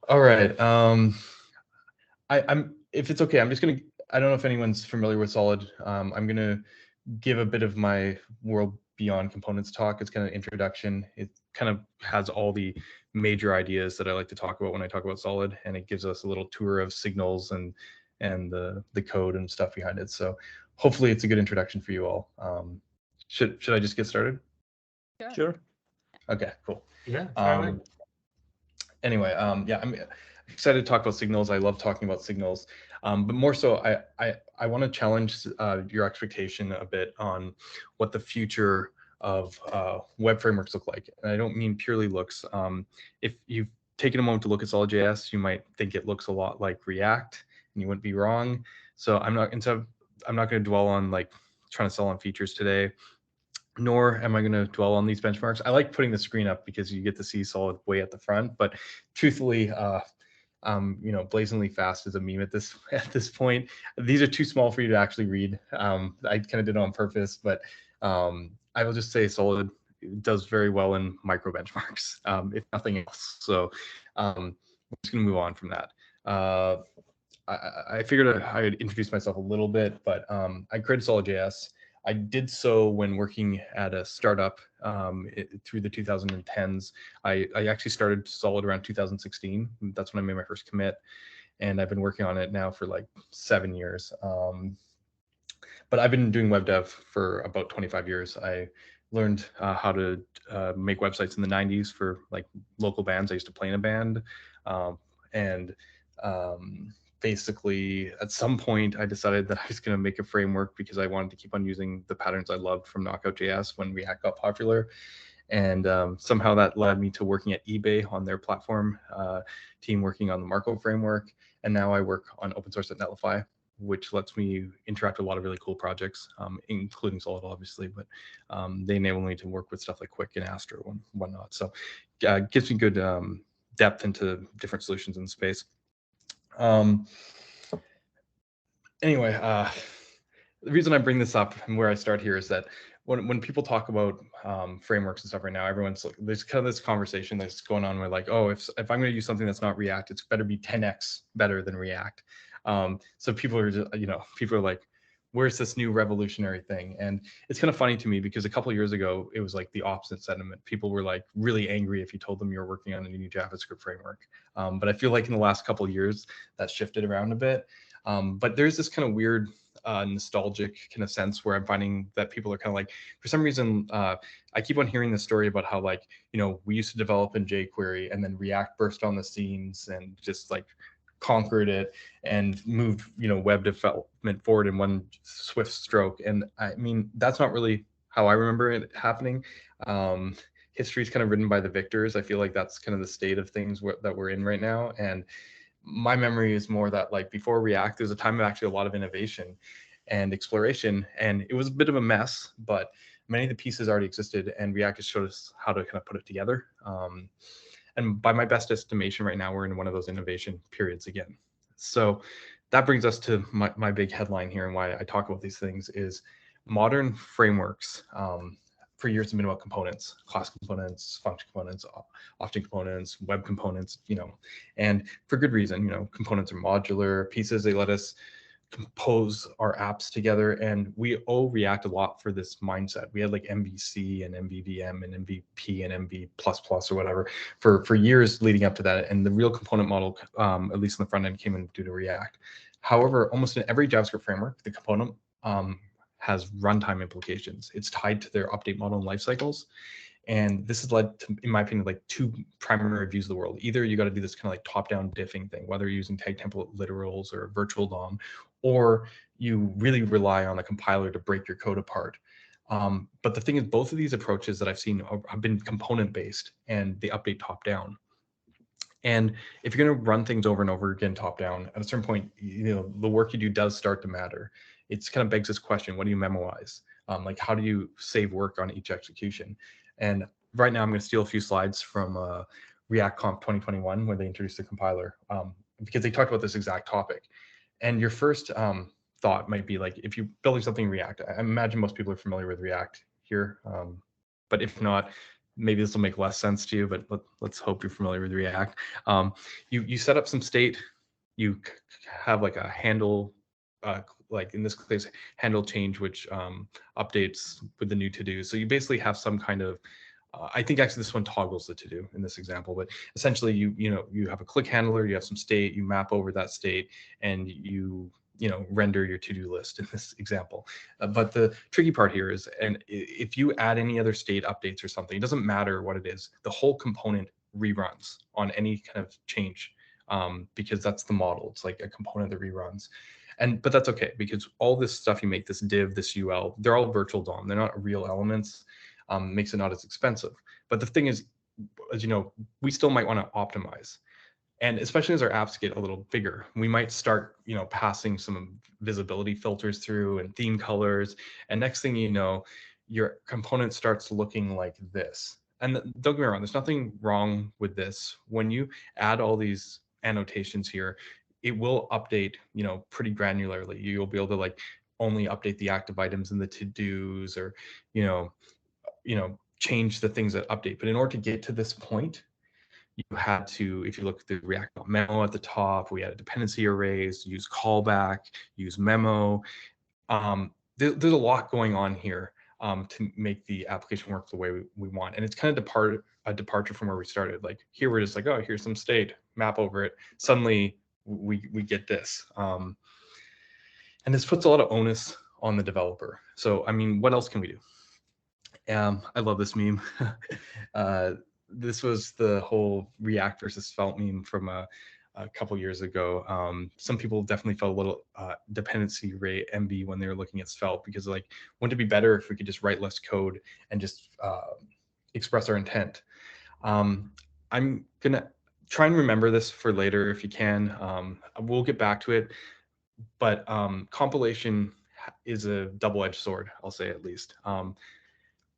All right. I'm if it's okay, I'm just gonna. I don't know if anyone's familiar with Solid. I'm gonna give a bit of my world beyond components talk. It's kind of introduction. It kind of has all the major ideas that I like to talk about when I talk about Solid, and it gives us a little tour of signals and the code and stuff behind it. So hopefully it's a good introduction for you all. Should I just get started? Sure. Okay, cool. Yeah, fire away. Anyway, yeah, I'm excited to talk about signals. I love talking about signals, but more so, I want to challenge your expectation a bit on what the future of web frameworks look like. And I don't mean purely looks. If you've taken a moment to look at SolidJS, you might think it looks a lot like React, and you wouldn't be wrong. So I'm not going to dwell on like trying to sell on features today, nor am I going to dwell on these benchmarks. I like putting the screen up because you get to see Solid way at the front, but truthfully, blazingly fast is a meme at this point. These are too small for you to actually read. I kind of did it on purpose, but I will just say Solid does very well in micro benchmarks, if nothing else. So I'm just going to move on from that. I figured I'd introduce myself a little bit, but I created SolidJS. I did so when working at a startup through the 2010s. I actually started Solid around 2016. That's when I made my first commit, and I've been working on it now for like 7 years. But I've been doing web dev for about 25 years. I learned how to make websites in the 90s for like local bands. I used to play in a band, and basically at some point I decided that I was going to make a framework because I wanted to keep on using the patterns I loved from Knockout.js when React got popular. And somehow that led me to working at eBay on their platform team, working on the Marco framework. And now I work on open source at Netlify, which lets me interact with a lot of really cool projects, including Solid, obviously, but they enable me to work with stuff like Quick and Astro and whatnot. So it gives me good depth into different solutions in the space. Anyway, the reason I bring this up and where I start here is that when people talk about frameworks and stuff right now, everyone's like, there's kind of this conversation that's going on where like, oh, if I'm going to use something that's not React, it's better be 10x better than React. So people are just, people are like, where's this new revolutionary thing? And it's kind of funny to me because a couple of years ago, it was like the opposite sentiment. People were like really angry if you told them you were working on a new JavaScript framework. But I feel like in the last couple of years, that shifted around a bit. But there's this kind of weird nostalgic kind of sense where I'm finding that people are kind of like, for some reason, I keep on hearing this story about how like, we used to develop in jQuery and then React burst on the scenes and just like conquered it and moved, web development forward in one swift stroke. And I mean, that's not really how I remember it happening. History is kind of written by the victors. I feel like that's kind of the state of things that we're in right now. And my memory is more that like before React, there's a time of actually a lot of innovation and exploration, and it was a bit of a mess, but many of the pieces already existed, and React just showed us how to kind of put it together. And by my best estimation right now, we're in one of those innovation periods again. So that brings us to my big headline here, and why I talk about these things is modern frameworks for years have been about components, class components, function components, object components, web components, and for good reason. Components are modular pieces. They let us compose our apps together, and we owe React a lot for this mindset. We had like MVC and MVVM and MVP and MV++ or whatever for years leading up to that, and the real component model, at least in the front end, came in due to React. However, almost in every JavaScript framework, the component has runtime implications. It's tied to their update model and life cycles. And this has led to, in my opinion, like two primary views of the world. Either you got to do this kind of like top-down diffing thing, whether you're using tag template literals or virtual DOM, or you really rely on a compiler to break your code apart. But the thing is, both of these approaches that I've seen have been component-based, and they update top-down. And if you're going to run things over and over again top-down, at a certain point, the work you do does start to matter. It's kind of begs this question: what do you memorize? Like, how do you save work on each execution? And right now, I'm going to steal a few slides from ReactConf 2021, where they introduced the compiler, because they talked about this exact topic. And your first thought might be like, if you're building something in React, I imagine most people are familiar with React here, but if not, maybe this will make less sense to you, but let's hope you're familiar with React. You set up some state, you have like a handle, like in this case, handle change, which updates with the new to-do. So you basically have some kind of, I think actually this one toggles the to-do in this example, but essentially you have a click handler, you have some state, you map over that state, and you render your to-do list in this example. But the tricky part here is, and if you add any other state updates or something, it doesn't matter what it is, the whole component reruns on any kind of change, because that's the model. It's like a component that reruns. But that's okay, because all this stuff you make, this div, this UL, they're all virtual DOM. They're not real elements. Makes it not as expensive. But the thing is, as you know, we still might want to optimize. And especially as our apps get a little bigger, we might start, passing some visibility filters through and theme colors. And next thing you know, your component starts looking like this. And don't get me wrong, there's nothing wrong with this. When you add all these annotations here, it will update, pretty granularly. You'll be able to like only update the active items in the to-dos, or, change the things that update. But in order to get to this point, you had to, if you look at the React memo at the top, we had a dependency arrays, use callback, use memo. There's a lot going on here to make the application work the way we want. And it's kind of a departure from where we started. Like here, we're just like, oh, here's some state, map over it. Suddenly we get this. And this puts a lot of onus on the developer. So, I mean, what else can we do? I love this meme. This was the whole React versus Svelte meme from a couple years ago. Some people definitely felt a little dependency rate envy when they were looking at Svelte, because like, wouldn't it be better if we could just write less code and just express our intent? I'm gonna try and remember this for later if you can. We'll get back to it, but compilation is a double-edged sword, I'll say, at least.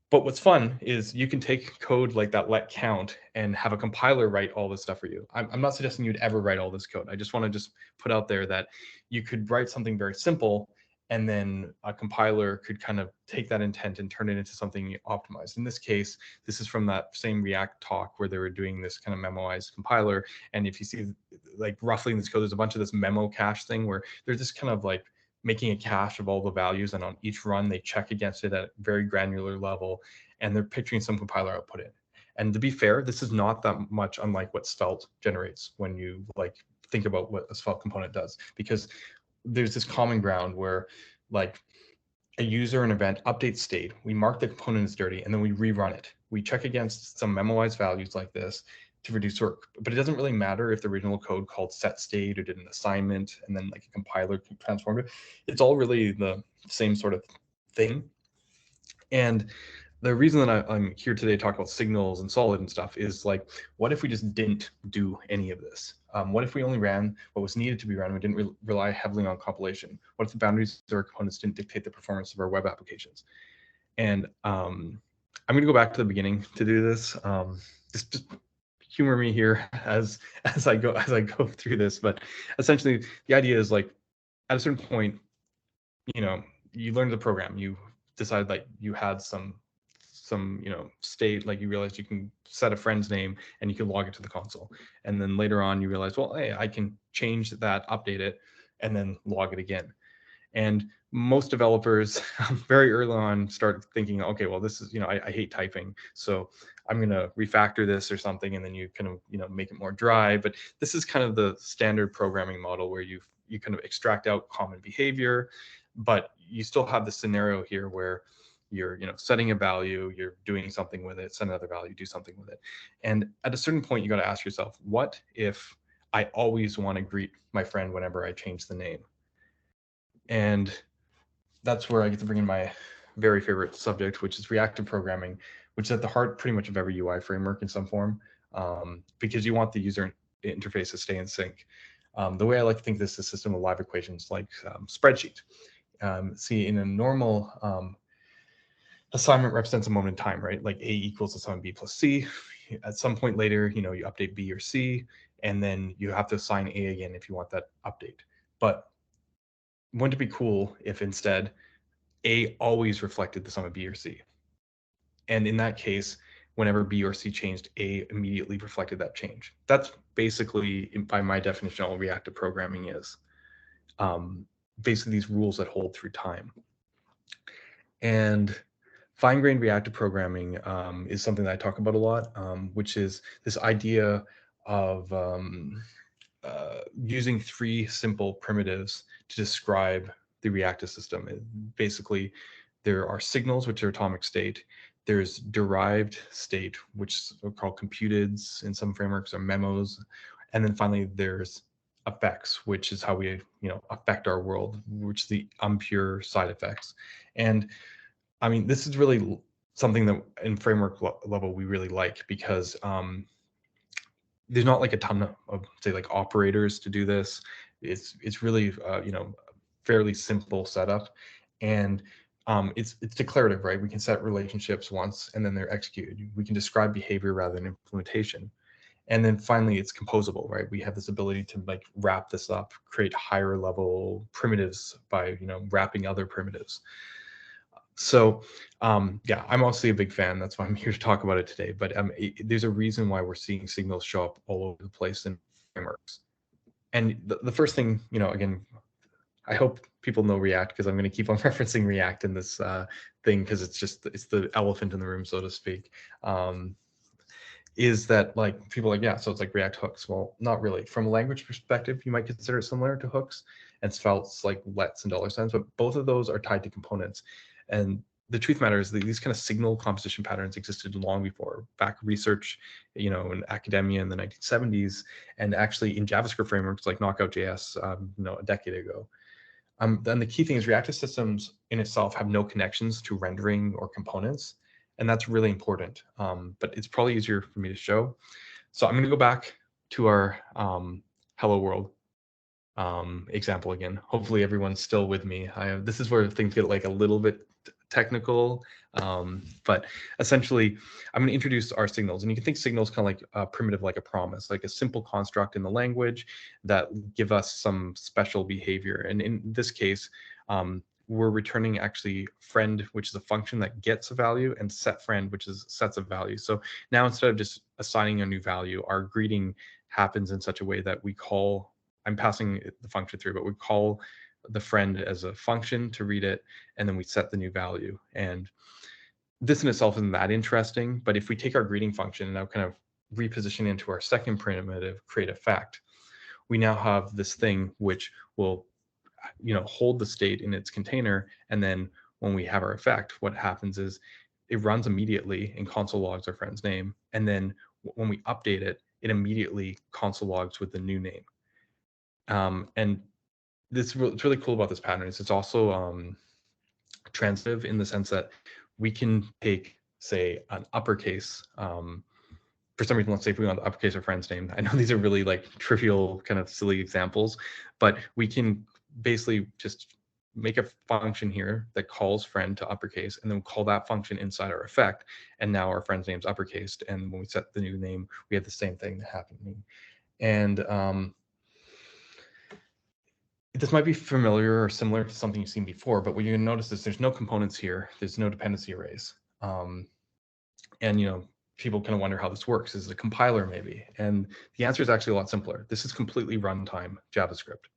But what's fun is you can take code like that let count and have a compiler write all this stuff for you. I'm not suggesting you'd ever write all this code. I just want to just put out there that you could write something very simple, and then a compiler could kind of take that intent and turn it into something optimized. In this case, this is from that same React talk where they were doing this kind of memoized compiler. And if you see, like, roughly in this code, there's a bunch of this memo cache thing where they're just kind of like making a cache of all the values, and on each run they check against it at a very granular level, and they're picturing some compiler output in. And to be fair, this is not that much unlike what Svelte generates when you like think about what a Svelte component does, because there's this common ground where like a user and event updates state, we mark the component as dirty, and then we rerun it. We check against some memoized values like this to reduce work. But it doesn't really matter if the original code called set state or did an assignment and then like a compiler transformed it. It's all really the same sort of thing. And the reason that I'm here today to talk about signals and solid and stuff is like, what if we just didn't do any of this? What if we only ran what was needed to be run? We didn't rely heavily on compilation. What if the boundaries of our components didn't dictate the performance of our web applications? And I'm going to go back to the beginning to do this. Just humor me here as I go through this. But essentially, the idea is like, at a certain point, you learn the program. You decide like you had some state, like you realized you can set a friend's name and you can log it to the console. And then later on you realize, well, hey, I can change that, update it, and then log it again. And most developers very early on start thinking, okay, well, this is, I hate typing, so I'm going to refactor this or something, and then you kind of, make it more dry. But this is kind of the standard programming model where you kind of extract out common behavior, but you still have the scenario here where you're setting a value, you're doing something with it, set another value, do something with it. And at a certain point, you got to ask yourself, what if I always want to greet my friend whenever I change the name? And that's where I get to bring in my very favorite subject, which is reactive programming, which is at the heart pretty much of every UI framework in some form, because you want the user interface to stay in sync. The way I like to think this is a system of live equations, like spreadsheet. See, in a normal assignment represents a moment in time, right? Like A equals the sum of B plus C. At some point later, you update B or C, and then you have to assign A again if you want that update. But wouldn't it be cool if instead A always reflected the sum of B or C? And in that case, whenever B or C changed, A immediately reflected that change. That's basically, by my definition, all reactive programming is. Basically these rules that hold through time. And fine-grained reactive programming is something that I talk about a lot, which is this idea of using 3 simple primitives to describe the reactive system. Basically, there are signals, which are atomic state. There's derived state, which are called computeds in some frameworks, or memos. And then finally, there's effects, which is how we affect our world, which is the impure side effects. And I mean, this is really something that in framework level we really like, because there's not like a ton of say like operators to do this. It's really fairly simple setup, and it's declarative, right? We can set relationships once and then they're executed. We can describe behavior rather than implementation. And then finally, it's composable, right? We have this ability to like wrap this up, create higher level primitives by wrapping other primitives. So yeah, I'm obviously a big fan. That's why I'm here to talk about it today. But there's a reason why we're seeing signals show up all over the place in frameworks. And the first thing, again, I hope people know React, because I'm going to keep on referencing React in this thing, because it's the elephant in the room, so to speak. Is that like people are like, yeah, so it's like React hooks. Well, not really. From a language perspective, you might consider it similar to hooks, and spells like lets and $, but both of those are tied to components. And the truth matter is that these kind of signal composition patterns existed long before, back research, in academia in the 1970s, and actually in JavaScript frameworks like Knockout.js, a decade ago. Then the key thing is reactive systems in itself have no connections to rendering or components, and that's really important. But it's probably easier for me to show. So I'm going to go back to our hello world example again. Hopefully everyone's still with me. This is where things get like a little bit technical, but essentially I'm going to introduce our signals, and you can think signals kind of like a primitive, like a promise, like a simple construct in the language that give us some special behavior. And in this case, we're returning actually friend, which is a function that gets a value, and set friend, which is sets a value. So now instead of just assigning a new value, our greeting happens in such a way that I'm passing the function through, but we call the friend as a function to read it, and then we set the new value. And this in itself isn't that interesting, but if we take our greeting function and now kind of reposition into our second primitive, create effect, we now have this thing which will hold the state in its container. And then when we have our effect, what happens is it runs immediately and console logs our friend's name. And then when we update it, it immediately console logs with the new name. And what's really cool about this pattern is it's also transitive, in the sense that we can take, say, an uppercase. For some reason, let's say if we want to uppercase our friend's name. I know these are really like trivial, kind of silly examples, but we can basically just make a function here that calls friend to uppercase, and then we'll call that function inside our effect. And now our friend's name's uppercased. And when we set the new name, we have the same thing happening. And this might be familiar or similar to something you've seen before, but what you're going to notice is there's no components here. There's no dependency arrays. And people kind of wonder how this works. Is it a compiler maybe? And the answer is actually a lot simpler. This is completely runtime JavaScript.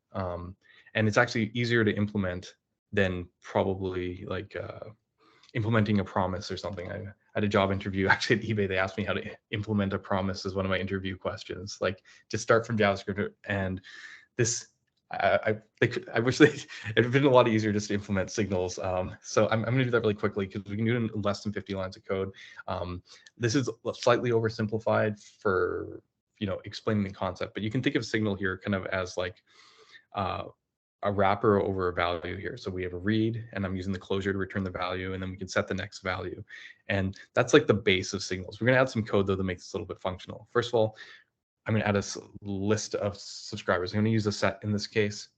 And it's actually easier to implement than probably like implementing a promise or something. I had a job interview actually at eBay. They asked me how to implement a promise as one of my interview questions. Like, just start from JavaScript. And this, I wish it'd been a lot easier just to implement signals. So I'm going to do that really quickly, because we can do it in less than 50 lines of code. This is slightly oversimplified for explaining the concept, but you can think of a signal here kind of as like a wrapper over a value here. So we have a read, and I'm using the closure to return the value, and then we can set the next value. And that's like the base of signals. We're going to add some code though that makes this a little bit functional. First of all, I'm going to add a list of subscribers. I'm going to use a set in this case.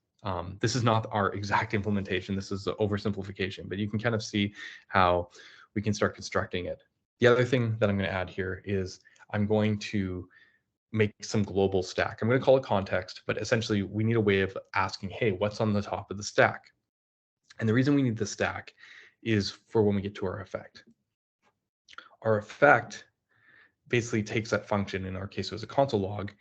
This is not our exact implementation. This is the oversimplification, but you can kind of see how we can start constructing it. The other thing that I'm going to add here is I'm going to make some global stack. I'm going to call it context, but essentially we need a way of asking, hey, what's on the top of the stack? And the reason we need the stack is for when we get to our effect. Our effect basically takes that function, in our case it was a console log,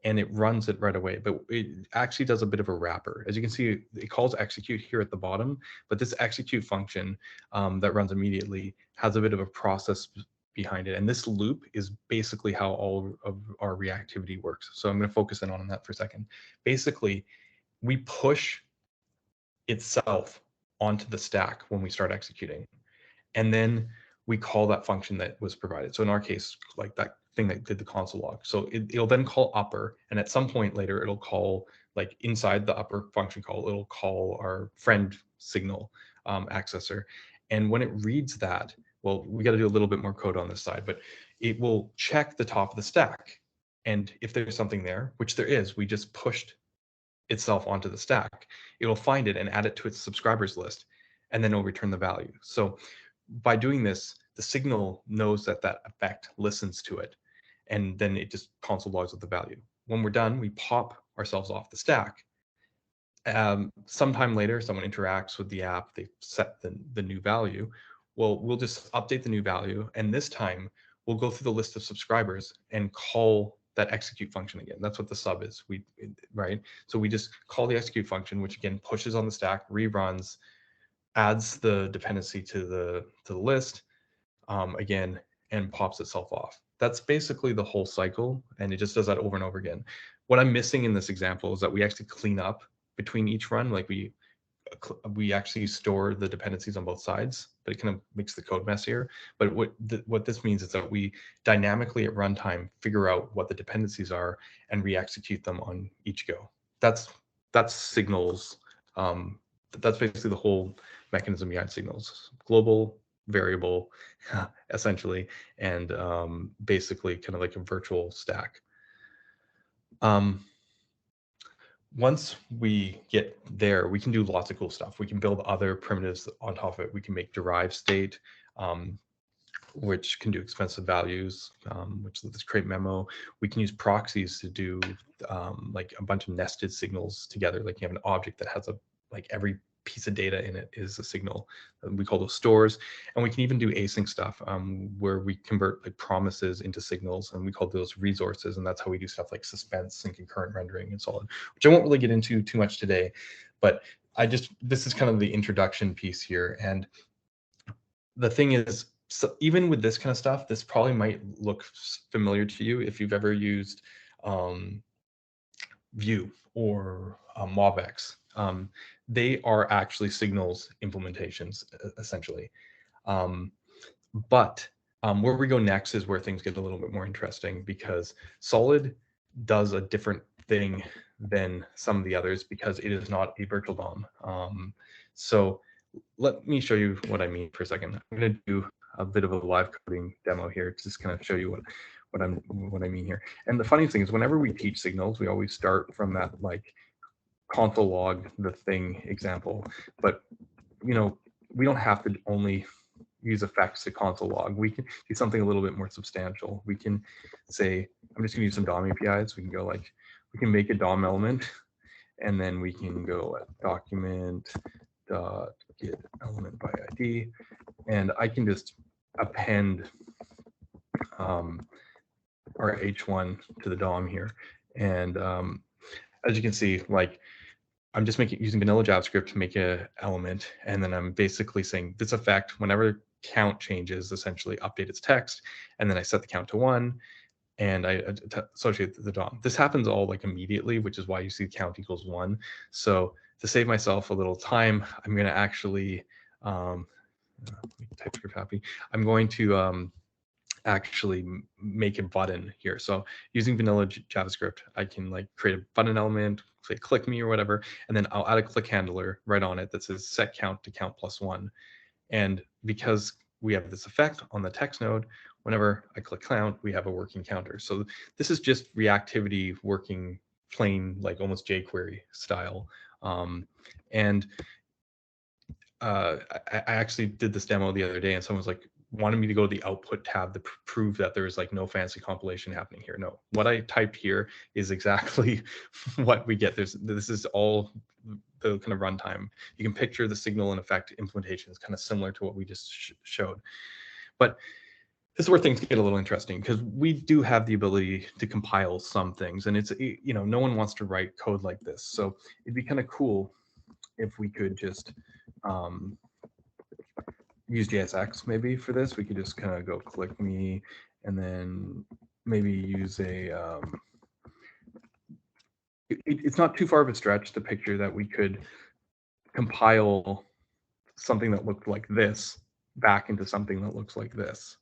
and it runs it right away. But it actually does a bit of a wrapper. As you can see, it calls execute here at the bottom, but this execute function that runs immediately has a bit of a process behind it. And this loop is basically how all of our reactivity works. So I'm going to focus in on that for a second. Basically, we push itself onto the stack when we start executing. And then we call that function that was provided. So in our case, like that thing that did the console log. So it'll then call upper, and at some point later, it'll call, like inside the upper function call, it'll call our friend signal accessor. And when it reads that, well, we got to do a little bit more code on this side, but it will check the top of the stack. And if there's something there, which there is, we just pushed itself onto the stack, it'll find it and add it to its subscribers list, and then it'll return the value. So by doing this, the signal knows that that effect listens to it, and then it just console logs with the value. When we're done, we pop ourselves off the stack. Sometime later, someone interacts with the app, they set the new value. Well, we'll just update the new value, and this time we'll go through the list of subscribers and call that execute function again. That's what the sub is, right? So we just call the execute function, which again pushes on the stack, reruns, adds the dependency to the list again, and pops itself off. That's basically the whole cycle, and it just does that over and over again. What I'm missing in this example is that we actually clean up between each run. Like we actually store the dependencies on both sides, but it kind of makes the code messier. But what this means is that we dynamically at runtime figure out what the dependencies are and re-execute them on each go. That's signals. That's basically the whole mechanism behind signals: global, variable, essentially, and basically kind of like a virtual stack. Once we get there, we can do lots of cool stuff. We can build other primitives on top of it. We can make derived state, which can do expensive values, which is create memo. We can use proxies to do like a bunch of nested signals together. Like you have an object that has like every piece of data in it is a signal. We call those stores. And we can even do async stuff where we convert like promises into signals, and we call those resources. And that's how we do stuff like suspense and concurrent rendering and Solid, which I won't really get into too much today. But this is kind of the introduction piece here. And the thing is, so even with this kind of stuff, this probably might look familiar to you if you've ever used Vue or MobX. They are actually signals implementations, essentially. But where we go next is where things get a little bit more interesting, because Solid does a different thing than some of the others because it is not a virtual DOM. So let me show you what I mean for a second. I'm going to do a bit of a live coding demo here to just kind of show you what I mean here. And the funny thing is, whenever we teach signals, we always start from that like console log the thing example. But we don't have to only use effects to console log. We can do something a little bit more substantial. We can say, I'm just going to use some DOM APIs. We can go like, we can make a DOM element, and then we can go at document dot get element by ID, and I can just append our h1 to the DOM here. And as you can see, like I'm just using vanilla JavaScript to make an element, and then I'm basically saying this effect, whenever count changes, essentially update its text, and then I set the count to 1, and I associate the DOM. This happens all like immediately, which is why you see count equals 1. So to save myself a little time, I'm going to actually TypeScript happy. I'm going to actually make a button here. So using vanilla JavaScript, I can like create a button element, say click me or whatever, and then I'll add a click handler right on it that says set count to count plus 1. And because we have this effect on the text node, whenever I click count, we have a working counter. So this is just reactivity working plain, like almost jQuery style. And I actually did this demo the other day, and someone was like, wanted me to go to the output tab to prove that there's like no fancy compilation happening here. No, what I typed here is exactly what we get. This is all the kind of runtime. You can picture the signal and effect implementation is kind of similar to what we just showed. But this is where things get a little interesting, because we do have the ability to compile some things, and it's, you know, no one wants to write code like this. So it'd be kind of cool if we could just use JSX maybe for this. We could just kind of go click me, and then maybe use a, it's not too far of a stretch to picture that we could compile something that looked like this back into something that looks like this.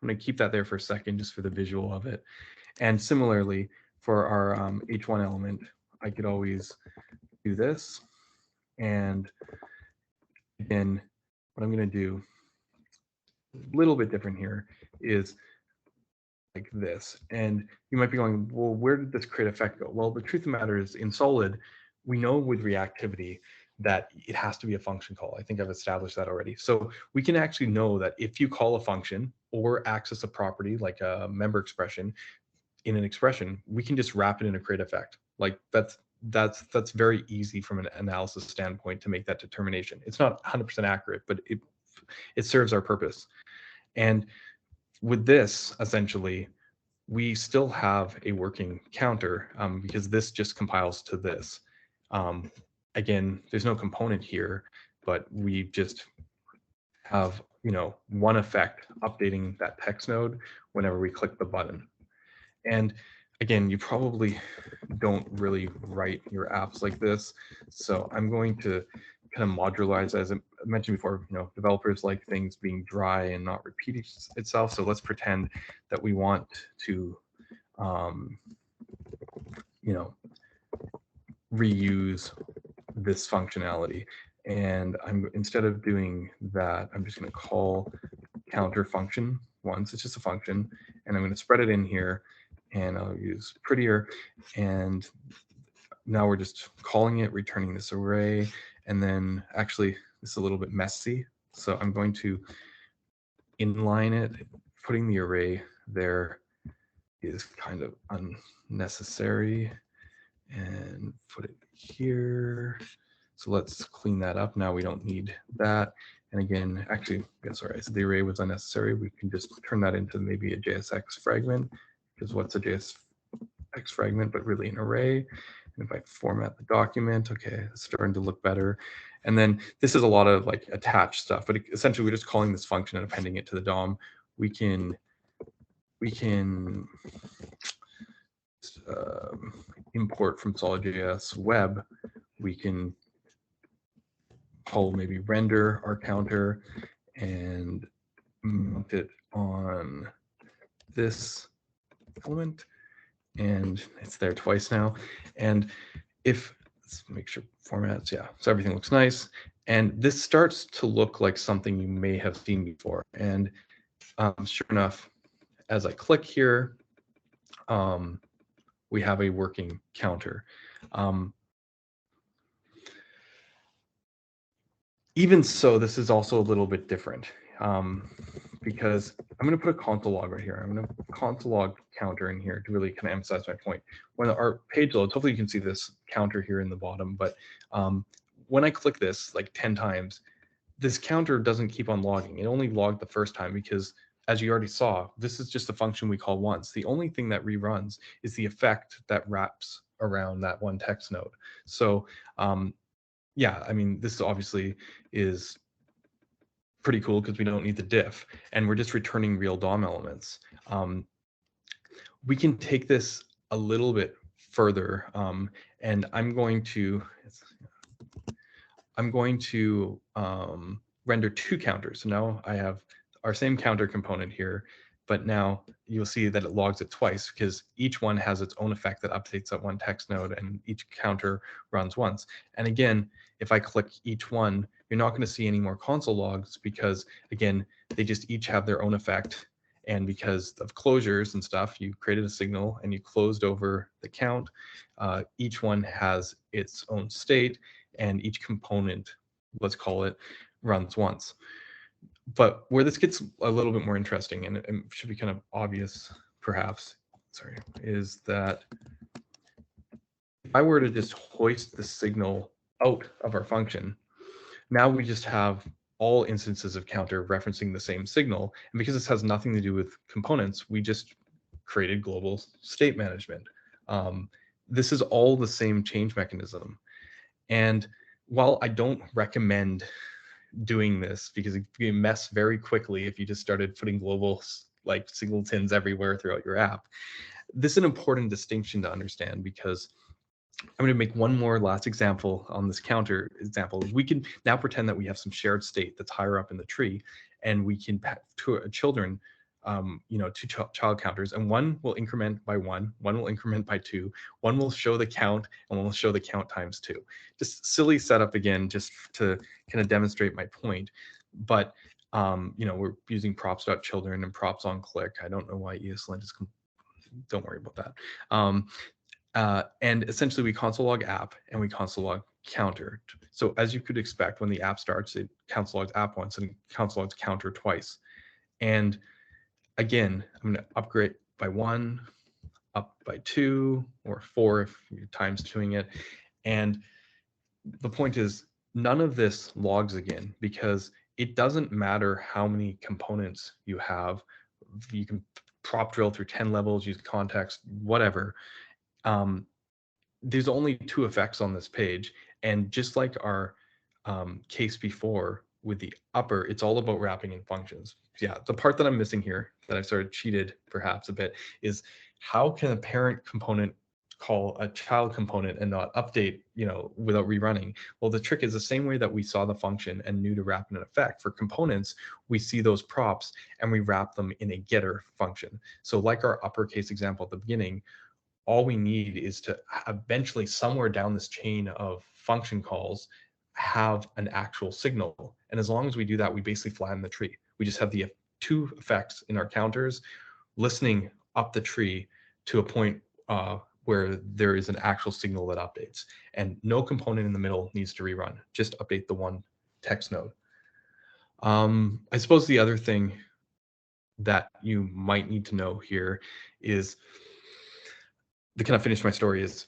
I'm going to keep that there for a second just for the visual of it. And similarly, for our H1 element, I could always do this. And again, what I'm going to do, a little bit different here, is like this. And you might be going, well, where did this create effect go? Well, the truth of the matter is, in Solid, we know with reactivity that it has to be a function call. I think I've established that already. So we can actually know that if you call a function or access a property like a member expression in an expression, we can just wrap it in a create effect. Like that's very easy from an analysis standpoint to make that determination. It's not 100% accurate, but it serves our purpose. And with this, essentially, we still have a working counter because this just compiles to this. Again, there's no component here, but we just have, you know, one effect updating that text node whenever we click the button. And again, you probably don't really write your apps like this. So I'm going to kind of modularize, as I mentioned before, you know, developers like things being dry and not repeating itself. So let's pretend that we want to, you know, reuse this functionality. And I'm, instead of doing that, I'm just going to call counter function once. It's just a function, and I'm going to spread it in here, and I'll use prettier. And now we're just calling it, returning this array, and then actually this is a little bit messy. So I'm going to inline it. Putting the array there is kind of unnecessary, and put it here. So let's clean that up. Now we don't need that. And again, actually, yeah, sorry, I said the array was unnecessary. We can just turn that into maybe a JSX fragment, because what's a JSX fragment but really an array? And if I format the document, okay, it's starting to look better. And then this is a lot of like attached stuff, but essentially we're just calling this function and appending it to the DOM. We can import from SolidJS web. We can call maybe render our counter and mount it on this element, and it's there twice now. And if, let's make sure formats, yeah, so everything looks nice. And this starts to look like something you may have seen before. And sure enough, as I click here, we have a working counter. Even so, this is also a little bit different because I'm going to put a console log right here. I'm going to console log counter in here to really kind of emphasize my point. When our page loads, hopefully you can see this counter here in the bottom, but when I click this like 10 times, this counter doesn't keep on logging. It only logged the first time because, as you already saw, this is just a function we call once. The only thing that reruns is the effect that wraps around that one text node. So yeah, I mean, this obviously is pretty cool because we don't need the diff, and we're just returning real DOM elements. We can take this a little bit further, and I'm going to render two counters. So now I have our same counter component here, but now you'll see that it logs it twice because each one has its own effect that updates that one text node, and each counter runs once. And again, if I click each one, you're not going to see any more console logs because, again, they just each have their own effect. And because of closures and stuff, you created a signal and you closed over the count. Each one has its own state, and each component, let's call it, runs once. But where this gets a little bit more interesting, and it should be kind of obvious, perhaps, sorry, is that if I were to just hoist the signal out of our function, now we just have all instances of counter referencing the same signal. And because this has nothing to do with components, we just created global state management. This is all the same change mechanism. And while I don't recommend doing this because it can mess very quickly if you just started putting global like singletons everywhere throughout your app, this is an important distinction to understand, because I'm going to make one more last example on this counter example. We can now pretend that we have some shared state that's higher up in the tree, and we can have children, two child counters, and one will increment by one will increment by two, one will show the count, and one will show the count times two. Just silly setup again, just to kind of demonstrate my point. But we're using props.children and props on click. I don't know why ESLint is. Don't worry about that. And essentially we console log app and we console log counter. So as you could expect, when the app starts, it console logs app once and console logs counter twice. And again, I'm going to upgrade by 1, up by 2, or 4 if you're times twoing it. And the point is, none of this logs again, because it doesn't matter how many components you have. You can prop drill through 10 levels, use context, whatever. There's only 2 effects on this page. And just like our case before with the upper, it's all about wrapping in functions. Yeah, the part that I'm missing here, that I've sort of cheated perhaps a bit, is how can a parent component call a child component and not update, without rerunning? Well, the trick is the same way that we saw the function and knew to wrap in an effect. For components, we see those props and we wrap them in a getter function. So like our uppercase example at the beginning, all we need is to eventually somewhere down this chain of function calls have an actual signal. And as long as we do that, we basically flatten the tree. We just have the 2 effects in our counters listening up the tree to a point where there is an actual signal that updates. And no component in the middle needs to rerun. Just update the one text node. I suppose the other thing that you might need to know here is, to kind of finish my story, is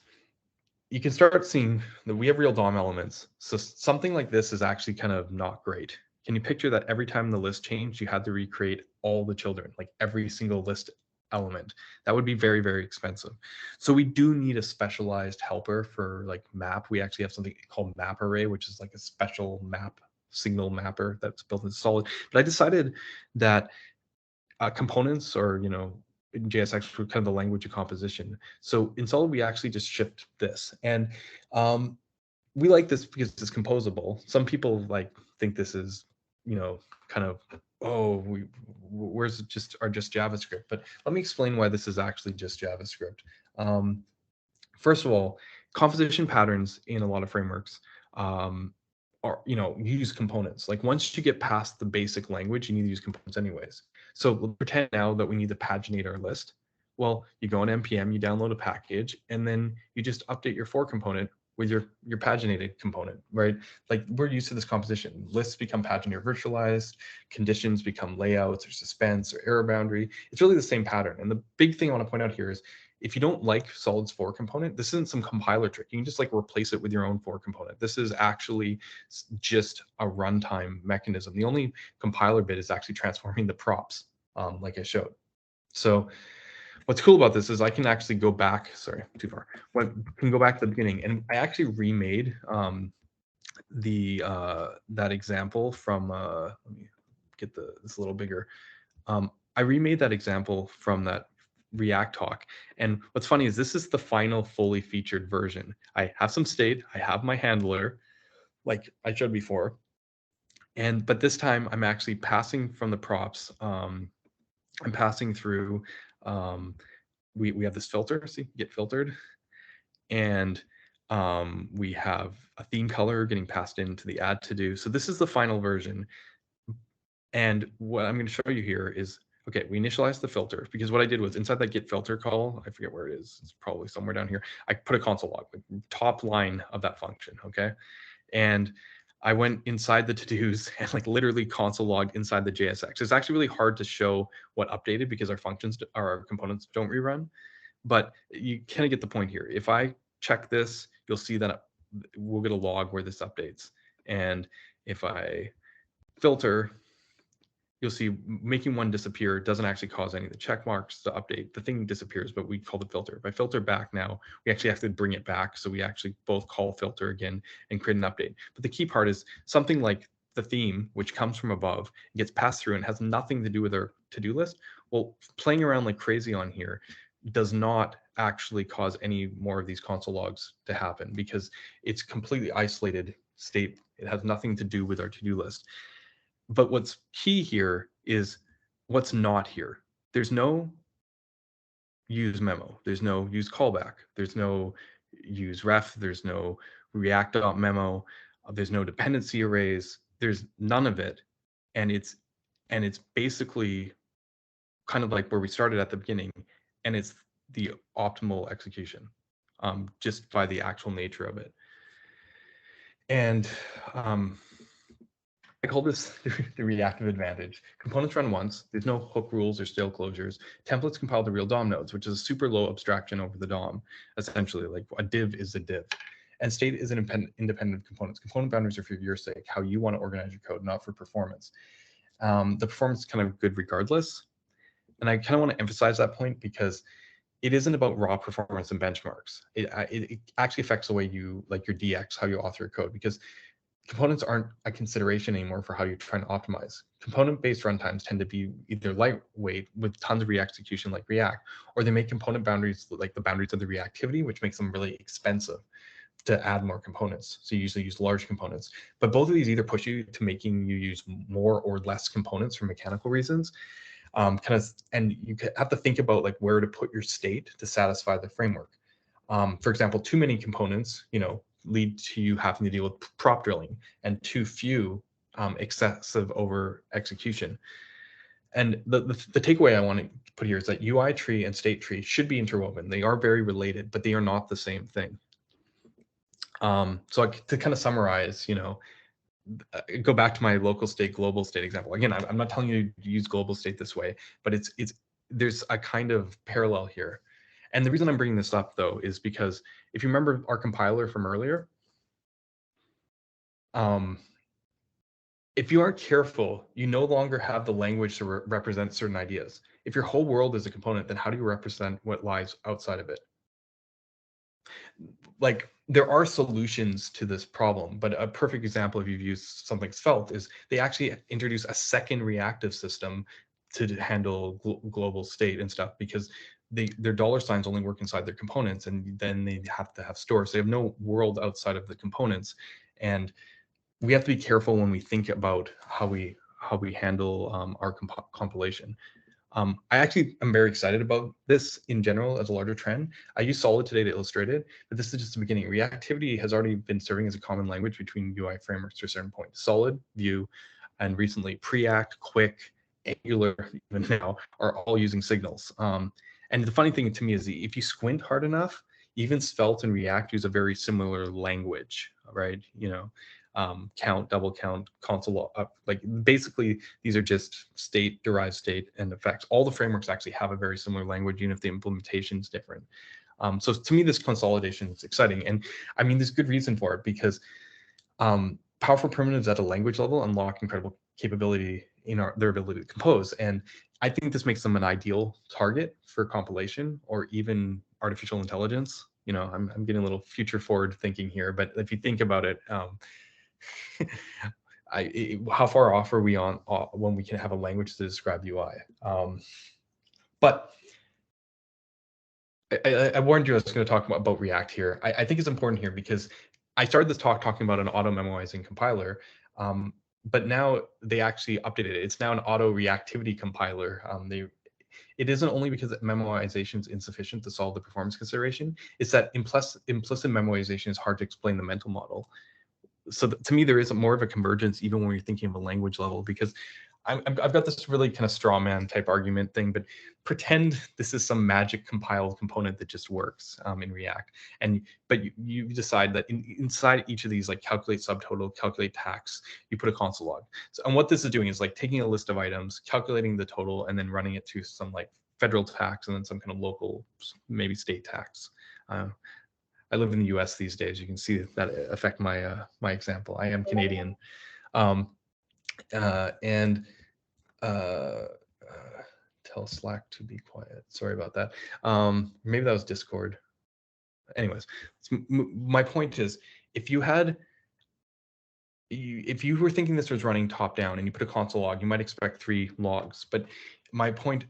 you can start seeing that we have real DOM elements. So something like this is actually kind of not great. Can you picture that every time the list changed, you had to recreate all the children, like every single list element? That would be very, very expensive. So we do need a specialized helper for like map. We actually have something called map array, which is like a special map signal mapper that's built in Solid. But I decided that components, or in JSX, were kind of the language of composition. So in Solid, we actually just shipped this, and we like this because it's composable. Some people think this is kind of, oh, where's just JavaScript? But let me explain why this is actually just JavaScript. First of all, composition patterns in a lot of frameworks are, use components. Like once you get past the basic language, you need to use components anyways. So we'll pretend now that we need to paginate our list. Well, you go on npm, you download a package, and then you just update your for component with your paginated component, right? Like we're used to this composition. Lists become paginated virtualized, conditions become layouts or suspense or error boundary. It's really the same pattern. And the big thing I want to point out here is, if you don't like Solid's for component, this isn't some compiler trick. You can just replace it with your own for component. This is actually just a runtime mechanism. The only compiler bit is actually transforming the props, like I showed. So what's cool about this is I can actually go back, sorry, too far. I can go back to the beginning, and I actually remade that example from, let me get this a little bigger. I remade that example from that React talk. And what's funny is this is the final fully featured version. I have some state, I have my handler, like I showed before. But this time I'm actually passing from the props. I'm passing through, we have this filter, see, get filtered. And we have a theme color getting passed into the add to do. So this is the final version. And what I'm going to show you here is, okay, we initialized the filter, because what I did was inside that get filter call, I forget where it is, it's probably somewhere down here, I put a console log, like top line of that function, okay? And I went inside the to-dos and literally console logged inside the JSX. It's actually really hard to show what updated because our components don't rerun, but you kind of get the point here. If I check this, you'll see that we'll get a log where this updates. And if I filter, you'll see making one disappear doesn't actually cause any of the check marks to update. The thing disappears, but we call the filter. If I filter back now, we actually have to bring it back. So we actually both call filter again and create an update. But the key part is something like the theme, which comes from above, gets passed through and has nothing to do with our to-do list. Well, playing around like crazy on here does not actually cause any more of these console logs to happen because it's completely isolated state. It has nothing to do with our to-do list. But what's key here is what's not here. There's no use memo. There's no use callback. There's no use ref. There's no react.memo. There's no dependency arrays. There's none of it. And it's basically kind of like where we started at the beginning, and it's the optimal execution, just by the actual nature of it. And I call this the reactive advantage. Components run once. There's no hook rules or stale closures. Templates compile to real DOM nodes, which is a super low abstraction over the DOM, essentially. Like a div is a div. And state is an independent of components. Component boundaries are for your sake, how you want to organize your code, not for performance. The performance is kind of good regardless. And I kind of want to emphasize that point because it isn't about raw performance and benchmarks. It actually affects the way you, like your DX, how you author your code, because components aren't a consideration anymore for how you're trying to optimize. Component-based runtimes tend to be either lightweight with tons of re-execution like React, or they make component boundaries like the boundaries of the reactivity, which makes them really expensive to add more components. So you usually use large components. But both of these either push you to making you use more or less components for mechanical reasons. And you have to think about like where to put your state to satisfy the framework. For example, too many components, lead to you having to deal with prop drilling, and too few, excessive over execution. And the takeaway I want to put here is that UI tree and state tree should be interwoven. They are very related, but they are not the same thing. So to kind of summarize, go back to my local state, global state example. Again, I'm not telling you to use global state this way, but there's a kind of parallel here. And the reason I'm bringing this up, though, is because if you remember our compiler from earlier, if you aren't careful, you no longer have the language to represent certain ideas. If your whole world is a component, then how do you represent what lies outside of it? Like, there are solutions to this problem, but a perfect example, if you've used something Svelte, is they actually introduce a second reactive system to handle global state and stuff, because their dollar signs only work inside their components, and then they have to have stores. They have no world outside of the components, and we have to be careful when we think about how we handle our compilation. I actually am very excited about this in general as a larger trend. I use Solid today to illustrate it, but this is just the beginning. Reactivity has already been serving as a common language between UI frameworks to a certain point. Solid, Vue, and recently Preact, Quick, Angular, even now, are all using signals. And the funny thing to me is if you squint hard enough, even Svelte and React use a very similar language, right? Count, double count, console, like basically these are just state, derived state, and effects. All the frameworks actually have a very similar language, even if the implementation is different. So to me, this consolidation is exciting. And I mean, there's good reason for it, because powerful primitives at a language level unlock incredible capability in their ability to compose. And I think this makes them an ideal target for compilation or even artificial intelligence. I'm getting a little future forward thinking here, but if you think about it, how far off are we on when we can have a language to describe UI? But I warned you I was going to talk about React here. I think it's important here because I started this talk talking about an auto-memoizing compiler, but now they actually updated it. It's now an auto-reactivity compiler. It isn't only because memoization is insufficient to solve the performance consideration. It's that implicit memoization is hard to explain the mental model. So to me, there is more of a convergence even when you're thinking of a language level, because I've got this really kind of straw man type argument thing, but pretend this is some magic compiled component that just works in React. But you decide that inside each of these, like calculate subtotal, calculate tax, you put a console log. So, and what this is doing is like taking a list of items, calculating the total, and then running it to some like federal tax and then some kind of local, maybe state tax. I live in the U.S. these days. You can see that affect my my example. I am Canadian. And tell Slack to be quiet. Sorry about that. Maybe that was Discord. Anyways, my point is, if you were thinking this was running top down and you put a console log, you might expect 3 logs. But my point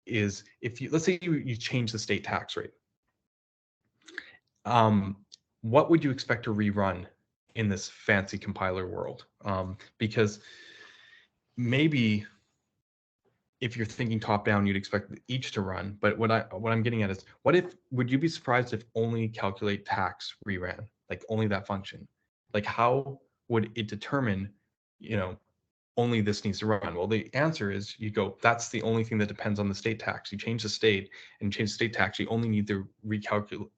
is, if let's say you change the state tax rate, what would you expect to rerun in this fancy compiler world? Because maybe if you're thinking top down, you'd expect each to run. But what I'm getting at is, would you be surprised if only calculate tax reran, like only that function? Like, how would it determine, only this needs to run? Well, the answer is, you go, that's the only thing that depends on the state tax. You change the state and change the state tax, you only need to recalculate,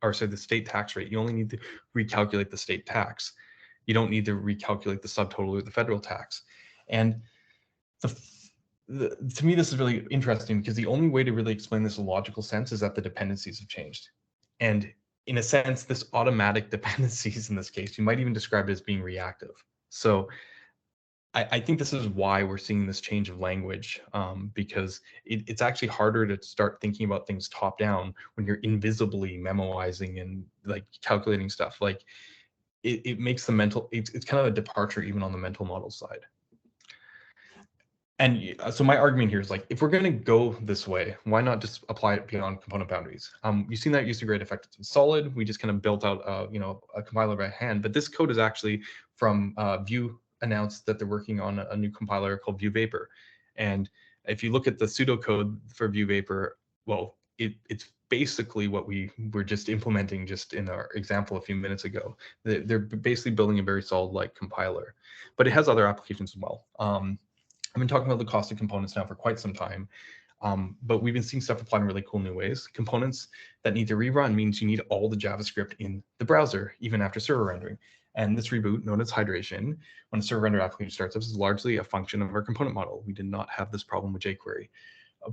or sorry, the state tax rate. You only need to recalculate the state tax. You don't need to recalculate the subtotal or the federal tax. And to me, this is really interesting, because the only way to really explain this in a logical sense is that the dependencies have changed. And in a sense, this automatic dependencies in this case, you might even describe it as being reactive. So I think this is why we're seeing this change of language, because it's actually harder to start thinking about things top down when you're invisibly memoizing and like calculating stuff. Like it makes the mental, it's kind of a departure even on the mental model side. And so my argument here is, like, if we're going to go this way, why not just apply it beyond component boundaries? You've seen that used to great effect in Solid. We just kind of built out, a compiler by hand. But this code is actually from Vue announced that they're working on a new compiler called Vue Vapor. And if you look at the pseudocode for Vue Vapor, well, it's basically what we were just implementing just in our example a few minutes ago. They're basically building a very solid like compiler, but it has other applications as well. I've been talking about the cost of components now for quite some time, but we've been seeing stuff applied in really cool new ways. Components that need to rerun means you need all the JavaScript in the browser, even after server rendering. And this reboot, known as hydration, when a server render application starts up, is largely a function of our component model. We did not have this problem with jQuery.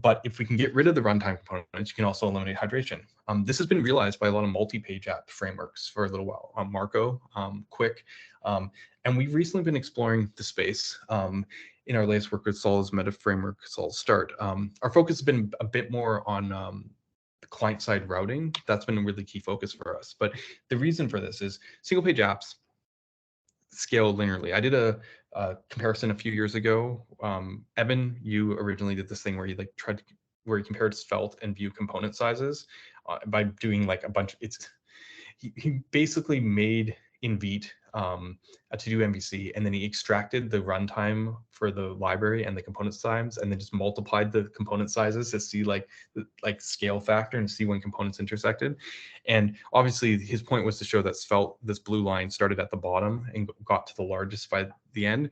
But if we can get rid of the runtime components, you can also eliminate hydration. This has been realized by a lot of multi-page app frameworks for a little while. Marco, Quick, and we've recently been exploring the space. In our latest work with Sol's meta framework, Sol's Start, our focus has been a bit more on client-side routing. That's been a really key focus for us. But the reason for this is single-page apps scale linearly. I did a comparison a few years ago. Evan, you originally did this thing where you where you compared Svelte and Vue component sizes by doing like a bunch. He basically made in Vite a to-do MVC, and then he extracted the runtime for the library and the component size, and then just multiplied the component sizes to see like scale factor and see when components intersected. And obviously his point was to show that Svelte, this blue line, started at the bottom and got to the largest by the end.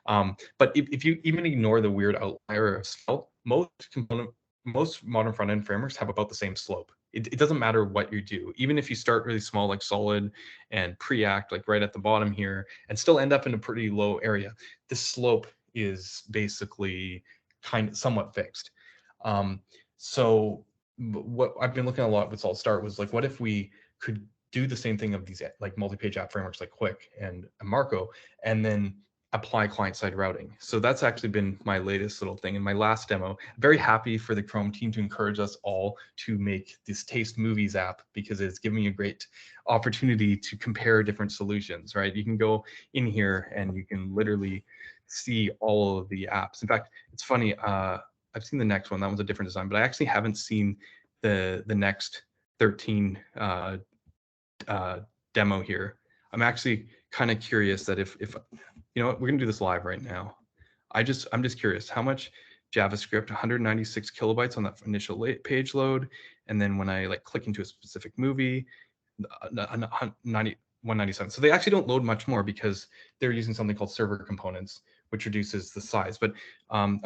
But if you even ignore the weird outlier of Svelte, most modern front-end frameworks have about the same slope. It doesn't matter what you do. Even if you start really small like Solid and Preact, like right at the bottom here, and still end up in a pretty low area, the slope is basically somewhat fixed. So what I've been looking at a lot with Solid Start was like, what if we could do the same thing of these like multi-page app frameworks like Quick and Marco, and then apply client-side routing. So that's actually been my latest little thing in my last demo. I'm very happy for the Chrome team to encourage us all to make this Taste Movies app, because it's given me a great opportunity to compare different solutions, right? You can go in here and you can literally see all of the apps. In fact, it's funny, I've seen the next one. That one's a different design, but I actually haven't seen the next 13 demo here. I'm actually kind of curious that if you know what, we're gonna do this live right now. I'm just curious how much JavaScript, 196 kilobytes on that initial page load, and then when I like click into a specific movie, 197. So they actually don't load much more because they're using something called server components, which reduces the size. But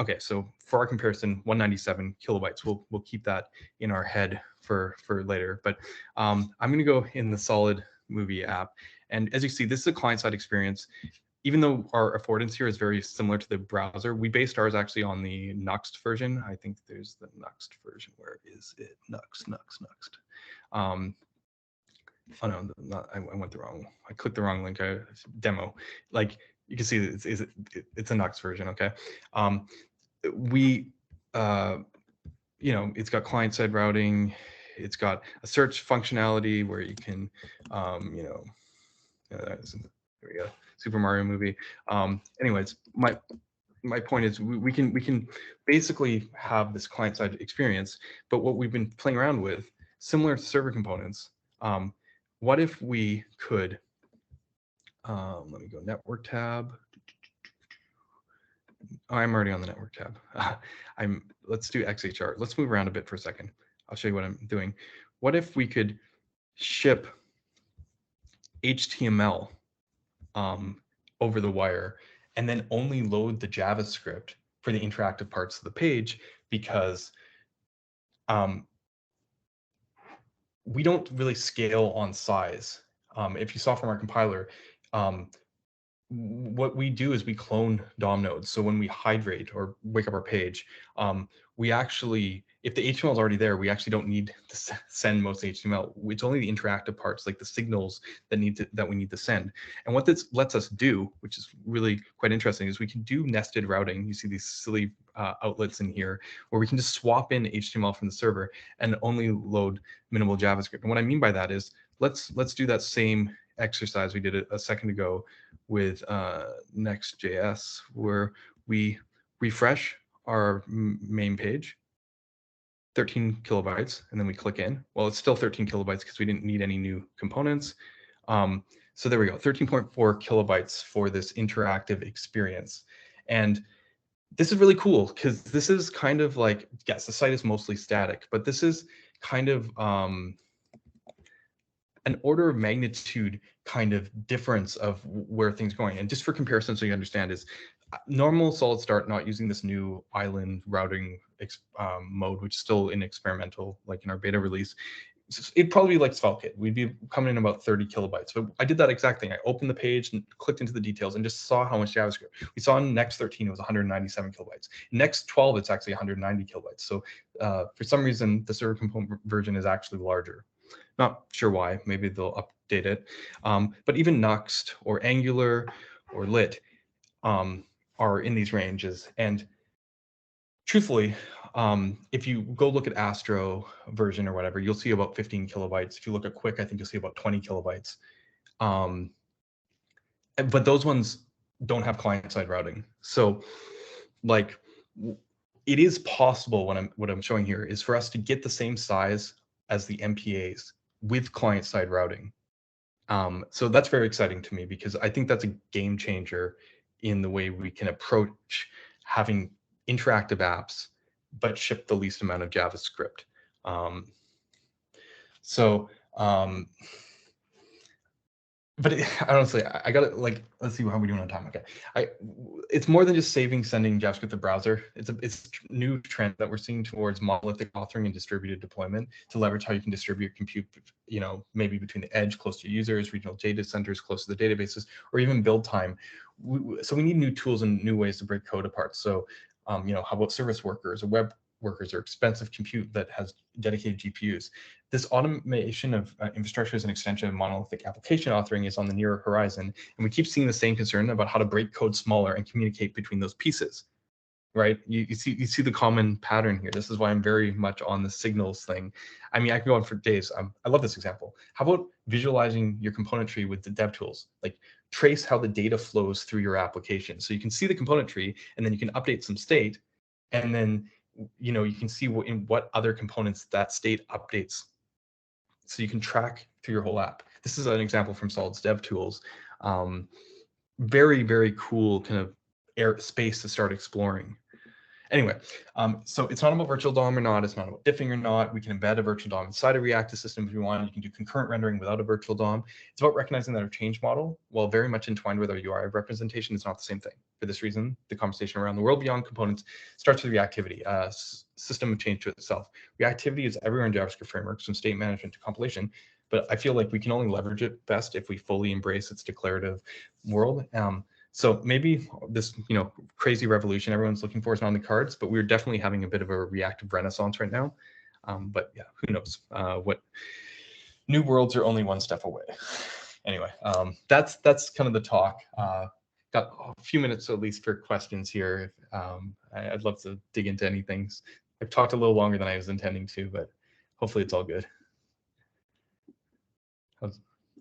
okay, so for our comparison, 197 kilobytes. We'll keep that in our head for later. But I'm going to go in the Solid Movie app, and as you see, this is a client-side experience. Even though our affordance here is very similar to the browser, we based ours actually on the Nuxt version. I think there's the Nuxt version. Where is it? Nuxt. Oh no, I went the wrong. I clicked the wrong link. Demo. Like you can see it's a Nux version. Okay. We, it's got client-side routing. It's got a search functionality where you can, there we go, Super Mario movie. Anyways, my point is we can basically have this client-side experience, but what we've been playing around with, similar to server components, what if we could, let me go network tab. Oh, I'm already on the network tab. Let's do XHR. Let's move around a bit for a second. I'll show you what I'm doing. What if we could ship HTML over the wire and then only load the JavaScript for the interactive parts of the page, because we don't really scale on size. If you saw from our compiler, what we do is we clone DOM nodes. So when we hydrate or wake up our page, we actually, if the HTML is already there, we actually don't need to send most HTML. It's only the interactive parts, like the signals that we need to send. And what this lets us do, which is really quite interesting, is we can do nested routing. You see these silly outlets in here where we can just swap in HTML from the server and only load minimal JavaScript. And what I mean by that is, let's do that same exercise we did a second ago with Next.js, where we refresh our main page, 13 kilobytes, and then we click in. Well, it's still 13 kilobytes because we didn't need any new components. So there we go, 13.4 kilobytes for this interactive experience. And this is really cool because this is kind of like, yes, the site is mostly static, but this is kind of an order of magnitude kind of difference of where things are going. And just for comparison, so you understand, is normal solid start not using this new island routing mode, which is still in experimental, like in our beta release, it'd probably be like Svelte. We'd be coming in about 30 kilobytes. But I did that exact thing. I opened the page and clicked into the details and just saw how much JavaScript. We saw in Next 13, it was 197 kilobytes. Next 12, it's actually 190 kilobytes. So for some reason, the server component version is actually larger. Not sure why, maybe they'll update it. But even Nuxt or Angular or Lit are in these ranges. And truthfully, if you go look at Astro version or whatever, you'll see about 15 kilobytes. If you look at Quick, I think you'll see about 20 kilobytes. But those ones don't have client-side routing. So like, it is possible, what I'm showing here is for us to get the same size as the MPAs with client-side routing. So that's very exciting to me, because I think that's a game changer in the way we can approach having interactive apps, but ship the least amount of JavaScript. But honestly, I got it. Like, let's see how we're doing on time. Okay, it's more than just sending JavaScript to the browser. It's a new trend that we're seeing towards monolithic authoring and distributed deployment to leverage how you can distribute compute, maybe between the edge close to users, regional data centers close to the databases, or even build time. So we need new tools and new ways to break code apart. So, how about service workers or web workers or expensive compute that has dedicated GPUs? This automation of infrastructure as an extension of monolithic application authoring is on the near horizon, and we keep seeing the same concern about how to break code smaller and communicate between those pieces, right? You see the common pattern here. This is why I'm very much on the signals thing. I mean, I can go on for days. I love this example. How about visualizing your component tree with the dev tools? Like, trace how the data flows through your application. So you can see the component tree, and then you can update some state, and then you can see in what other components that state updates. So you can track through your whole app. This is an example from Solid's dev tools. Very, very cool kind of space to start exploring. Anyway, so it's not about virtual DOM or not. It's not about diffing or not. We can embed a virtual DOM inside a reactive system if we want. You can do concurrent rendering without a virtual DOM. It's about recognizing that our change model, while very much entwined with our UI representation, is not the same thing. For this reason, the conversation around the world beyond components starts with reactivity, system of change to itself. Reactivity is everywhere in JavaScript frameworks, from state management to compilation. But I feel like we can only leverage it best if we fully embrace its declarative world. So maybe this, crazy revolution everyone's looking for is not on the cards, but we're definitely having a bit of a reactive renaissance right now. But yeah, who knows? What new worlds are only one step away. Anyway, that's kind of the talk. got a few minutes at least for questions here. I'd love to dig into anything. I've talked a little longer than I was intending to, but hopefully it's all good.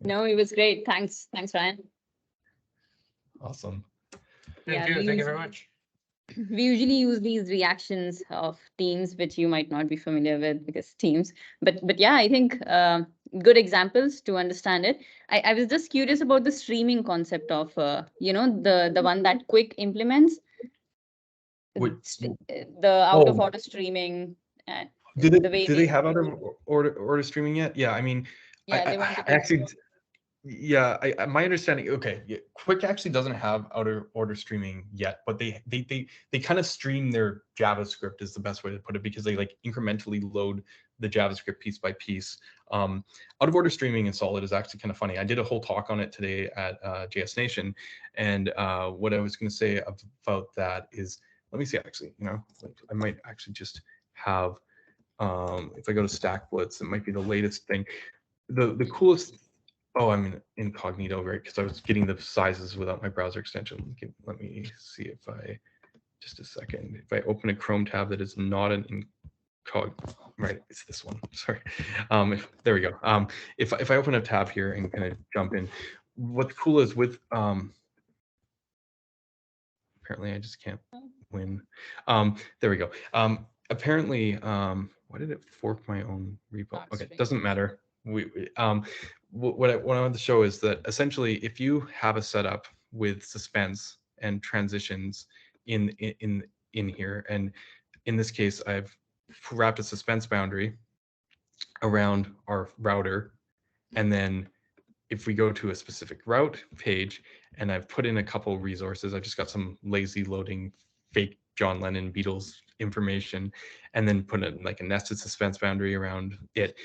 No, it was great. Thanks, Ryan. Awesome. Thank you very much. We usually use these reactions of teams, which you might not be familiar with because teams. But yeah, I think good examples to understand it. I was just curious about the streaming concept of the one that Quick implements. The out of order streaming. Do they have out of order streaming yet? Yeah, I mean, yeah, I actually. Yeah, my understanding. Okay, yeah, Quick actually doesn't have out of order streaming yet, but they kind of stream their JavaScript is the best way to put it, because they like incrementally load the JavaScript piece by piece. Out of order streaming in Solid is actually kind of funny. I did a whole talk on it today at JS Nation, and what I was going to say about that is, let me see. Actually, I might actually just have. If I go to Stack Blitz, it might be the latest thing. The coolest. Oh, I'm in incognito, right? Because I was getting the sizes without my browser extension. Let me see if just a second. If I open a Chrome tab that is not an right, it's this one. Sorry. There we go. If I open a tab here and kind of jump in, what's cool is with apparently I just can't win. There we go. Apparently, why did it fork my own repo? Okay, doesn't matter. What I wanted to show is that essentially, if you have a setup with suspense and transitions in here, and in this case, I've wrapped a suspense boundary around our router, and then if we go to a specific route page, and I've put in a couple resources, I've just got some lazy loading fake John Lennon Beatles information, and then put in like a nested suspense boundary around it.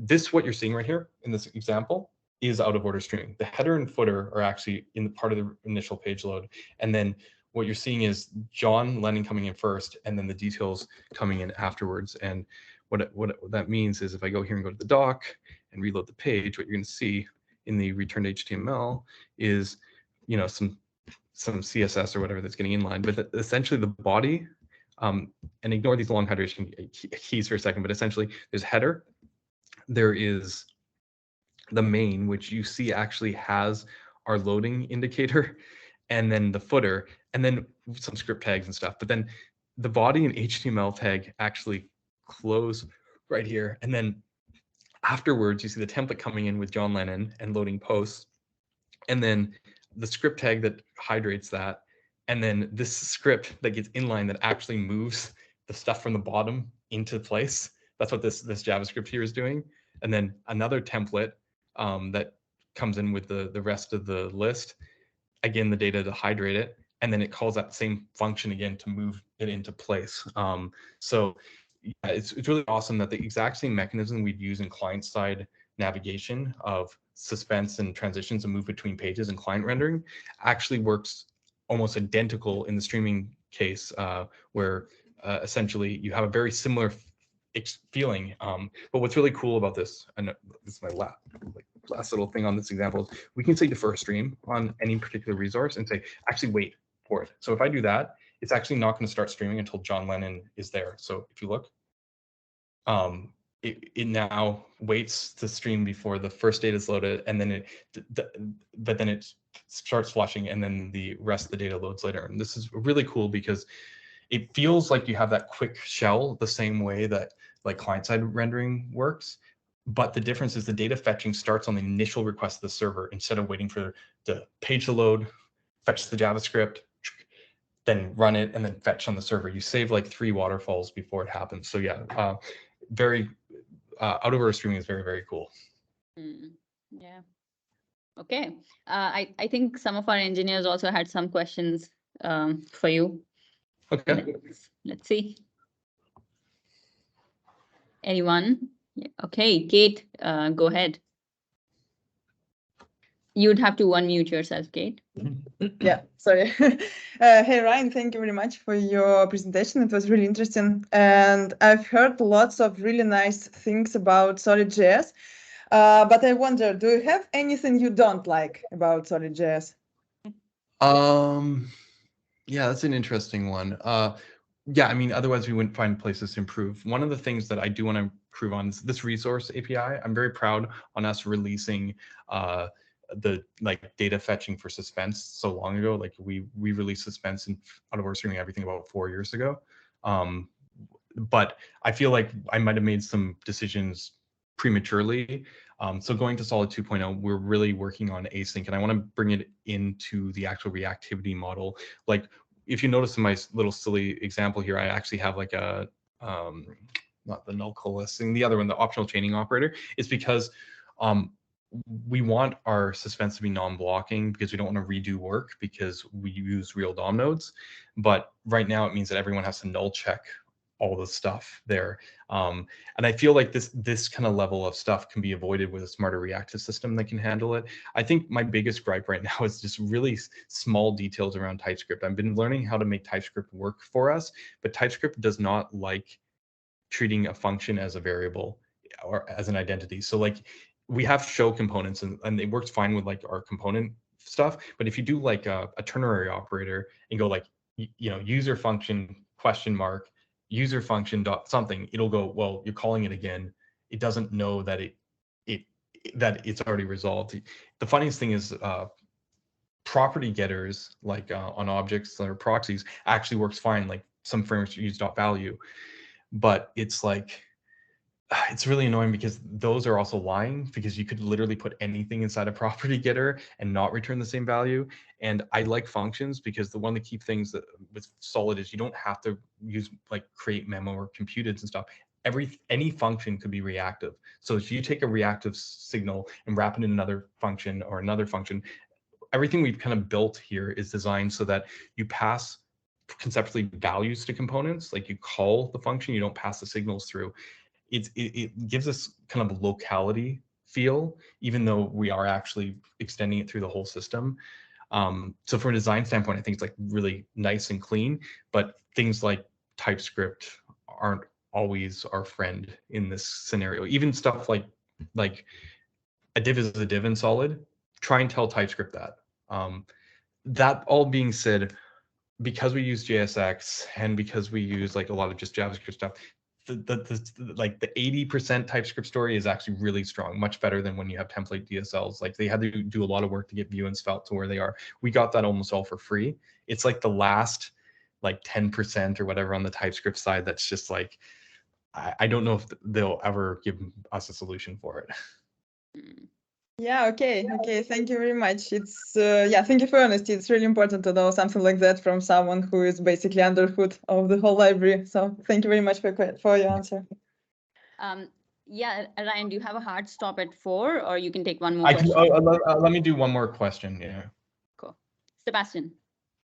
This, what you're seeing right here in this example, is out of order streaming. The header and footer are actually in the part of the initial page load. And then what you're seeing is John Lennon coming in first, and then the details coming in afterwards. And what that means is, if I go here and go to the doc and reload the page, what you're going to see in the returned HTML is, some CSS or whatever that's getting inline, but essentially the body, and ignore these long hydration keys for a second, but essentially there's header, there is the main, which you see actually has our loading indicator, and then the footer, and then some script tags and stuff. But then the body and HTML tag actually close right here. And then afterwards, you see the template coming in with John Lennon and loading posts, and then the script tag that hydrates that, and then this script that gets inline that actually moves the stuff from the bottom into place. That's what this JavaScript here is doing. And then another template that comes in with the rest of the list, again, the data to hydrate it, and then it calls that same function again to move it into place. So yeah, it's really awesome that the exact same mechanism we'd use in client-side navigation of suspense and transitions and move between pages and client rendering actually works almost identical in the streaming case, where essentially you have a very similar feeling. But what's really cool about this, and this is my last little thing on this example, is we can say defer stream on any particular resource and say, actually wait for it. So if I do that, it's actually not going to start streaming until John Lennon is there. So if you look, it now waits to stream before the first data is loaded, and then but then it starts flushing, and then the rest of the data loads later. And this is really cool because it feels like you have that quick shell the same way that like client-side rendering works. But the difference is the data fetching starts on the initial request of the server instead of waiting for the page to load, fetch the JavaScript, then run it, and then fetch on the server. You save like 3 waterfalls before it happens. So yeah, very out of order streaming is very, very cool. Yeah. Okay. I think some of our engineers also had some questions for you. Okay. Let's see. Anyone? Yeah. Okay, Kate, go ahead. You'd have to unmute yourself, Kate. Yeah, sorry. Hey, Ryan, thank you very much for your presentation. It was really interesting. And I've heard lots of really nice things about SolidJS. But I wonder, do you have anything you don't like about SolidJS? Yeah, that's an interesting one. Yeah, I mean, otherwise we wouldn't find places to improve. One of the things that I do want to improve on is this resource API. I'm very proud on us releasing the like data fetching for suspense so long ago. Like we released suspense and out of our streaming everything about 4 years ago. But I feel like I might have made some decisions prematurely. So going to Solid 2.0, we're really working on async, and I want to bring it into the actual reactivity model. Like if you notice in my little silly example here, I actually have like a not the null coalescing, the other one, the optional chaining operator. It's because we want our suspense to be non-blocking because we don't want to redo work because we use real DOM nodes. But right now it means that everyone has to null check all the stuff there. And I feel like this kind of level of stuff can be avoided with a smarter reactive system that can handle it. I think my biggest gripe right now is just really small details around TypeScript. I've been learning how to make TypeScript work for us, but TypeScript does not like treating a function as a variable or as an identity. So like we have show components and it works fine with like our component stuff. But if you do like a ternary operator and go like, user function question mark, user function dot something, it'll go, well, you're calling it again. It doesn't know that that it's already resolved. The funniest thing is property getters like on objects or proxies actually works fine. Like some frameworks use dot value, but it's like it's really annoying because those are also lying because you could literally put anything inside a property getter and not return the same value. And I like functions because one of the key things that with Solid is you don't have to use like create memo or computeds and stuff. Any function could be reactive. So if you take a reactive signal and wrap it in another function or another function, everything we've kind of built here is designed so that you pass conceptually values to components, like you call the function, you don't pass the signals through. It gives us kind of a locality feel, even though we are actually extending it through the whole system. So from a design standpoint, I think it's like really nice and clean, but things like TypeScript aren't always our friend in this scenario. Even stuff like a div is a div in Solid, try and tell TypeScript that. That all being said, because we use JSX and because we use like a lot of just JavaScript stuff, like the 80% TypeScript story is actually really strong, much better than when you have template DSLs. Like they had to do a lot of work to get Vue and Svelte to where they are. We got that almost all for free. It's like the last like 10% or whatever on the TypeScript side that's just like, I don't know if they'll ever give us a solution for it. Yeah, okay. Thank you very much. It's yeah, thank you for honesty. It's really important to know something like that from someone who is basically under the hood of the whole library. So thank you very much for your answer. Yeah, Ryan, do you have a hard stop at 4, or you can take one more I question? can, let me do one more question. Yeah. Cool. Sebastian,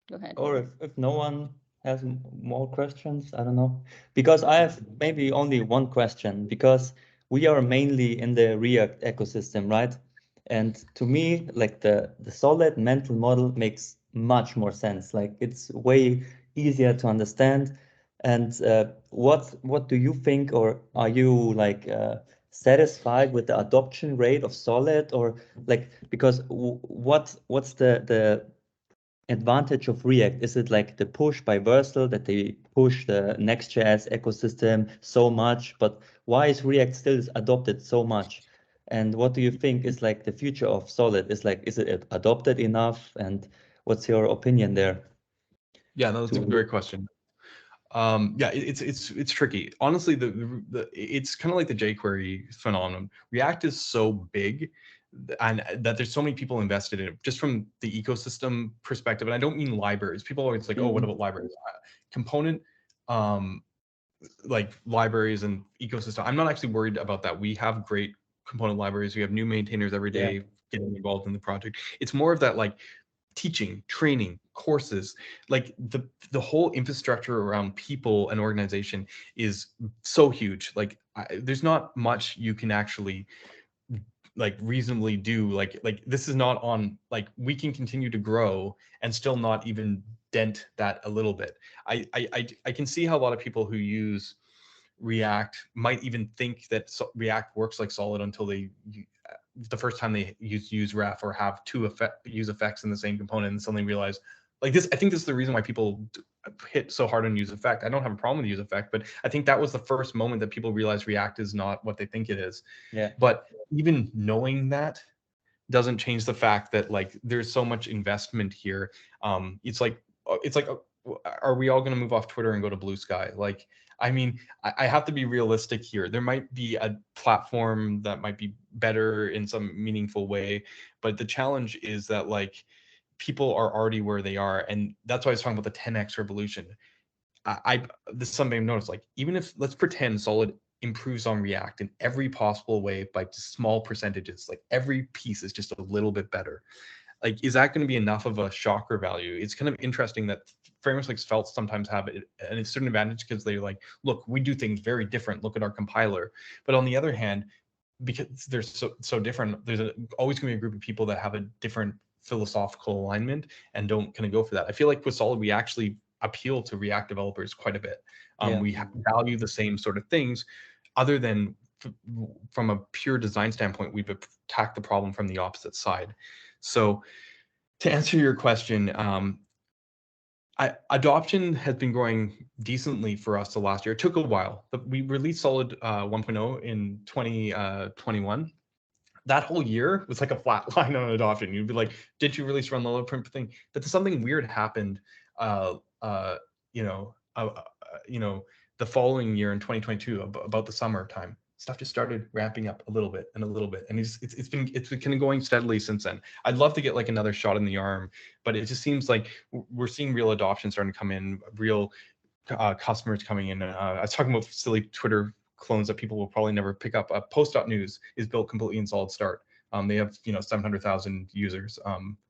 go ahead. Or if no one has more questions, I don't know. Because I have maybe only one question, because we are mainly in the React ecosystem, right? And to me, like the solid mental model makes much more sense. Like it's way easier to understand. And what do you think, or are you like satisfied with the adoption rate of Solid, or like, because what's the advantage of React? Is it like the push by Vercel that they push the Next.js ecosystem so much, but why is React still adopted so much? And what do you think is like the future of Solid? Is it adopted enough? And what's your opinion there? Yeah, no, that's a great question. Yeah, it's tricky. Honestly, it's kind of like the jQuery phenomenon. React is so big and that there's so many people invested in it just from the ecosystem perspective. And I don't mean libraries. People are always like, oh, what about libraries? Component like libraries and ecosystem. I'm not actually worried about that. We have great component libraries. We have new maintainers every day getting involved in the project. It's more of that like teaching, training, courses, like the whole infrastructure around people and organization is so huge. Like there's not much you can actually like reasonably do. Like this is not on, like we can continue to grow and still not even dent that a little bit. I can see how a lot of people who use React might even think that React works like Solid until they the first time they use ref or have use effects in the same component and suddenly realize like this. I think this is the reason why people hit so hard on use effect. I don't have a problem with use effect, but I think that was the first moment that people realized React is not what they think it is. Yeah. But even knowing that doesn't change the fact that like there's so much investment here. It's like are we all going to move off Twitter and go to Blue Sky? Like, I mean, I have to be realistic here. There might be a platform that might be better in some meaningful way, but the challenge is that like people are already where they are, and that's why I was talking about the 10x revolution. This is something I've noticed. Like, even if let's pretend Solid improves on React in every possible way by just small percentages, like every piece is just a little bit better. Like, is that going to be enough of a shocker value? It's kind of interesting that frameworks like Svelte sometimes have a certain advantage because they're like, look, we do things very different. Look at our compiler. But on the other hand, because they're so different, there's always going to be a group of people that have a different philosophical alignment and don't kind of go for that. I feel like with Solid, we actually appeal to React developers quite a bit. We value the same sort of things, other than from a pure design standpoint, we've attacked the problem from the opposite side. So to answer your question, adoption has been growing decently for us the last year. It took a while. We released Solid 1.0 in 2021. That whole year was like a flat line on adoption. You'd be like, did you release run load print thing? But something weird happened, the following year in 2022, about the summertime. Stuff just started ramping up a little bit, and it's been kind of going steadily since then. I'd love to get like another shot in the arm, but it just seems like we're seeing real adoption starting to come in, real customers coming in. I was talking about silly Twitter clones that people will probably never pick up. Post.news is built completely in Solid Start. They have 700,000 users,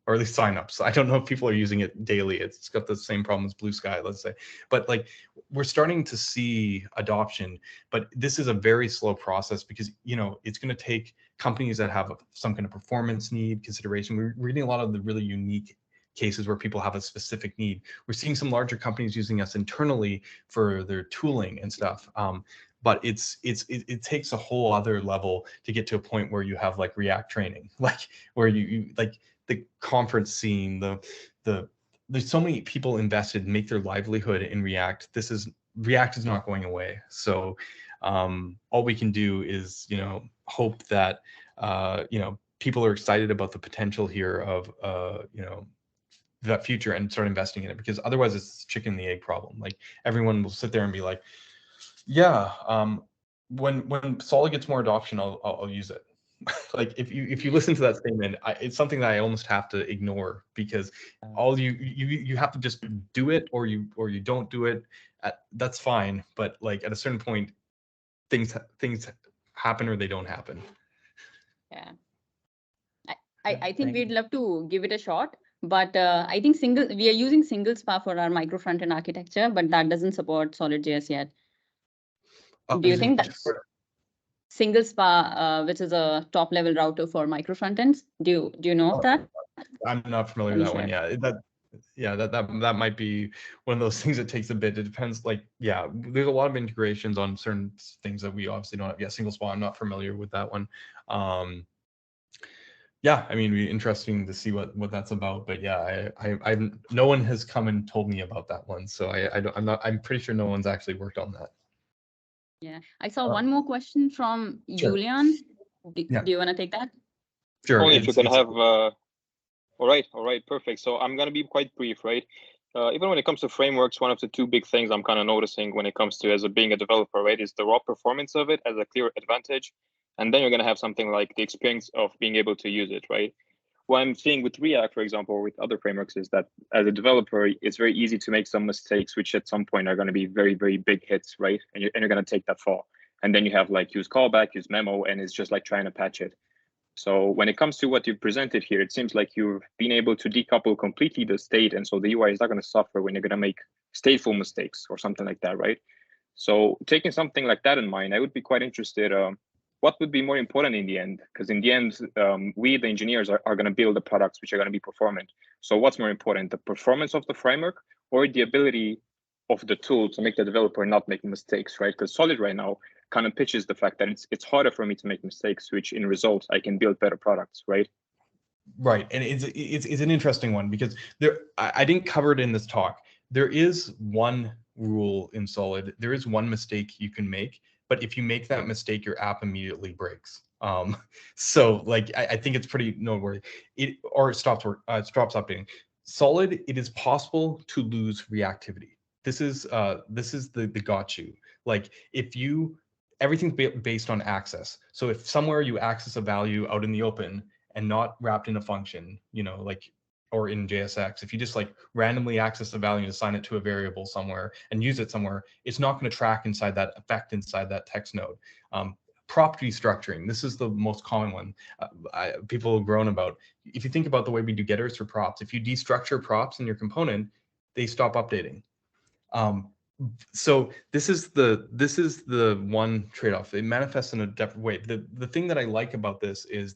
or at least signups. I don't know if people are using it daily. It's got the same problem as Blue Sky, let's say. But like, we're starting to see adoption, but this is a very slow process because it's going to take companies that have some kind of performance need consideration. We're reading a lot of the really unique cases where people have a specific need. We're seeing some larger companies using us internally for their tooling and stuff. But it takes a whole other level to get to a point where you have like React training, like where you like the conference scene, there's so many people invested, make their livelihood in React. React is not going away. So all we can do is hope that people are excited about the potential here of that future and start investing in it, because otherwise it's chicken and the egg problem. Like, everyone will sit there and be like, yeah, when Solid gets more adoption, I'll use it. Like, if you listen to that statement, it's something that I almost have to ignore, because all you have to just do it, or you don't do it. That's fine, but like at a certain point, things happen or they don't happen. Yeah, I think we'd love to give it a shot, but I think we are using single SPA for our micro frontend architecture, but that doesn't support SolidJS yet. Do you think that's single SPA, which is a top level router for micro frontends? Do you know of that? I'm not familiar with that one. Yeah, that might be one of those things that takes a bit. It depends. Like, yeah, there's a lot of integrations on certain things that we obviously don't have. Yeah, single SPA, I'm not familiar with that one. Yeah, I mean, it'd be interesting to see what that's about. But yeah, no one has come and told me about that one, so I'm pretty sure no one's actually worked on that. Yeah, I saw one more question from Julian. Do you want to take that? Sure. Only if you can have. All right, perfect. So I'm gonna be quite brief, right? Even when it comes to frameworks, one of the two big things I'm kind of noticing when it comes to being a developer, right, is the raw performance of it as a clear advantage, and then you're gonna have something like the experience of being able to use it, right? What I'm seeing with React, for example, or with other frameworks, is that as a developer, it's very easy to make some mistakes, which at some point are going to be very, very big hits, right? And you're going to take that fall. And then you have like use callback, use memo, and it's just like trying to patch it. So when it comes to what you've presented here, it seems like you've been able to decouple completely the state. And so the UI is not going to suffer when you're going to make stateful mistakes or something like that, right? So taking something like that in mind, I would be quite interested. What would be more important in the end? Because in the end, we, the engineers, are going to build the products which are going to be performant. So what's more important, the performance of the framework or the ability of the tool to make the developer not make mistakes, right? Because Solid right now kind of pitches the fact that it's harder for me to make mistakes, which in result I can build better products, right? Right, and it's an interesting one because I didn't cover it in this talk. There is one rule in Solid. There is one mistake you can make, but if you make that mistake, your app immediately breaks. So like I think it's pretty noteworthy. It stops updating. Solid, it is possible to lose reactivity. This is the got you. Like if you everything's based on access. So if somewhere you access a value out in the open and not wrapped in a function, you know, like, or in JSX, if you just like randomly access the value and assign it to a variable somewhere and use it somewhere, it's not going to track inside that effect inside that text node. Prop destructuring, this is the most common one people have grown about. If you think about the way we do getters for props, if you destructure props in your component, they stop updating. So this is the one trade-off. It manifests in a different way. The thing that I like about this is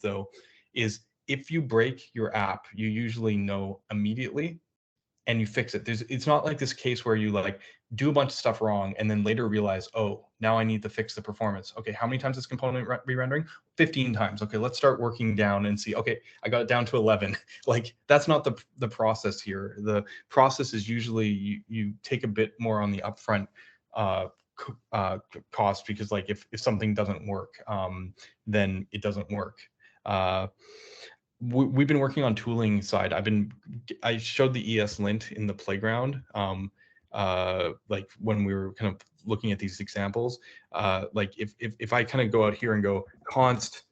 if you break your app, you usually know immediately and you fix it. It's not like this case where you like do a bunch of stuff wrong and then later realize, oh, now I need to fix the performance. Okay, how many times is component re-rendering? 15 times. Okay, let's start working down and see, okay, I got it down to 11. Like that's not the process here. The process is usually you take a bit more on the upfront cost, because like if something doesn't work, then it doesn't work. We've been working on tooling side. I showed the ESLint in the playground, like when we were kind of looking at these examples. Like if I kind of go out here and go const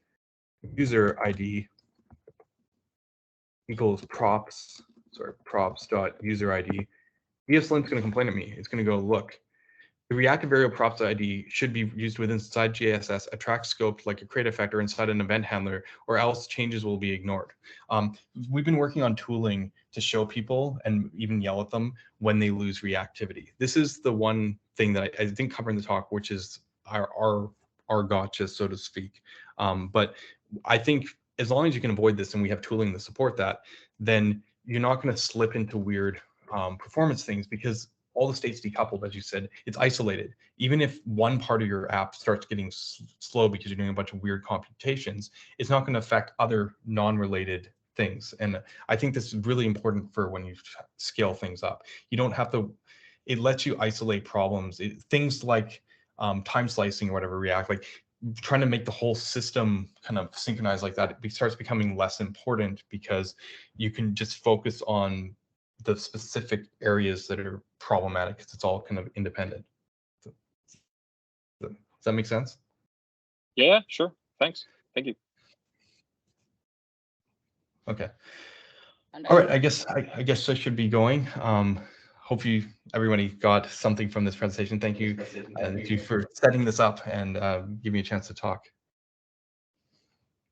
user ID equals props dot user ID, ESLint's going to complain at me. It's going to go, look, the reactive variable props ID should be used within inside JSS, a track scope like a create effect or inside an event handler, or else changes will be ignored. We've been working on tooling to show people and even yell at them when they lose reactivity. This is the one thing that I didn't cover in the talk, which is our gotcha, so to speak. But I think as long as you can avoid this and we have tooling to support that, then you're not going to slip into weird performance things, because all the states decoupled, as you said, it's isolated. Even if one part of your app starts getting slow because you're doing a bunch of weird computations, it's not going to affect other non-related things. And I think this is really important for when you scale things up. You don't have to, it lets you isolate problems. Things like time slicing or whatever, React, like trying to make the whole system kind of synchronize like that, it starts becoming less important because you can just focus on the specific areas that are problematic, because it's all kind of independent. Does that make sense? Yeah, sure. Thanks. Thank you. Okay. All right. I guess I should be going. Hopefully everybody got something from this presentation. Thank you for setting this up and giving me a chance to talk.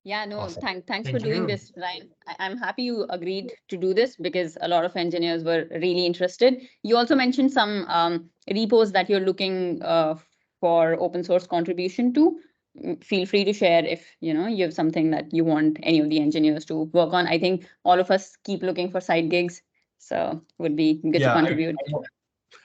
Yeah, no, Awesome. thanks for doing this, Ryan. I'm happy you agreed to do this because a lot of engineers were really interested. You also mentioned some repos that you're looking for open source contribution to. Feel free to share if you have something that you want any of the engineers to work on. I think all of us keep looking for side gigs, so would be good to contribute.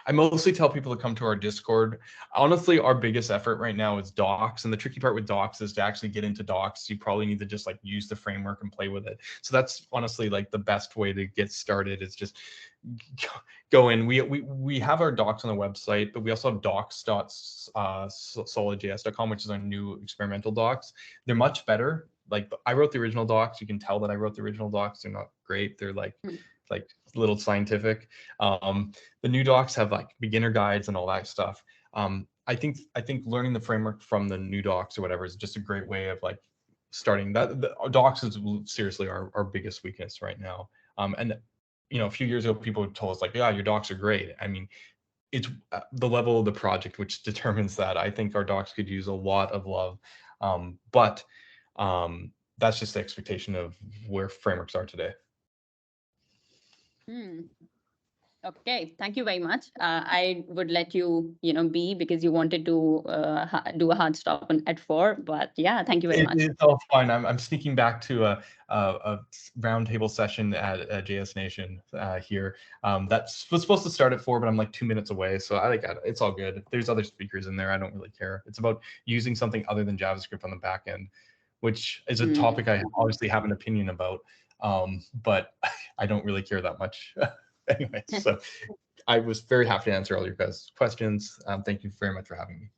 I mostly tell people to come to our Discord. Honestly, our biggest effort right now is docs. And the tricky part with docs is to actually get into docs. You probably need to just like use the framework and play with it. So that's honestly like the best way to get started, is just go in. We have our docs on the website, but we also have docs.solidjs.com, which is our new experimental docs. They're much better. Like I wrote the original docs. You can tell that I wrote the original docs. They're not great. They're like a little scientific. The new docs have like beginner guides and all that stuff. I think learning the framework from the new docs or whatever is just a great way of like starting. Our docs is seriously our biggest weakness right now. And a few years ago, people told us like, yeah, your docs are great. I mean, it's the level of the project which determines that. I think our docs could use a lot of love, but that's just the expectation of where frameworks are today. Okay, thank you very much. I would let you, be because you wanted to do a hard stop at 4. But yeah, thank you very much. It's all fine. I'm sneaking back to a roundtable session at JS Nation here. That was supposed to start at 4, but I'm like 2 minutes away. So it's all good. There's other speakers in there. I don't really care. It's about using something other than JavaScript on the back end, which is a topic I obviously have an opinion about. But I don't really care that much. Anyway, so I was very happy to answer all your guys' questions. Thank you very much for having me.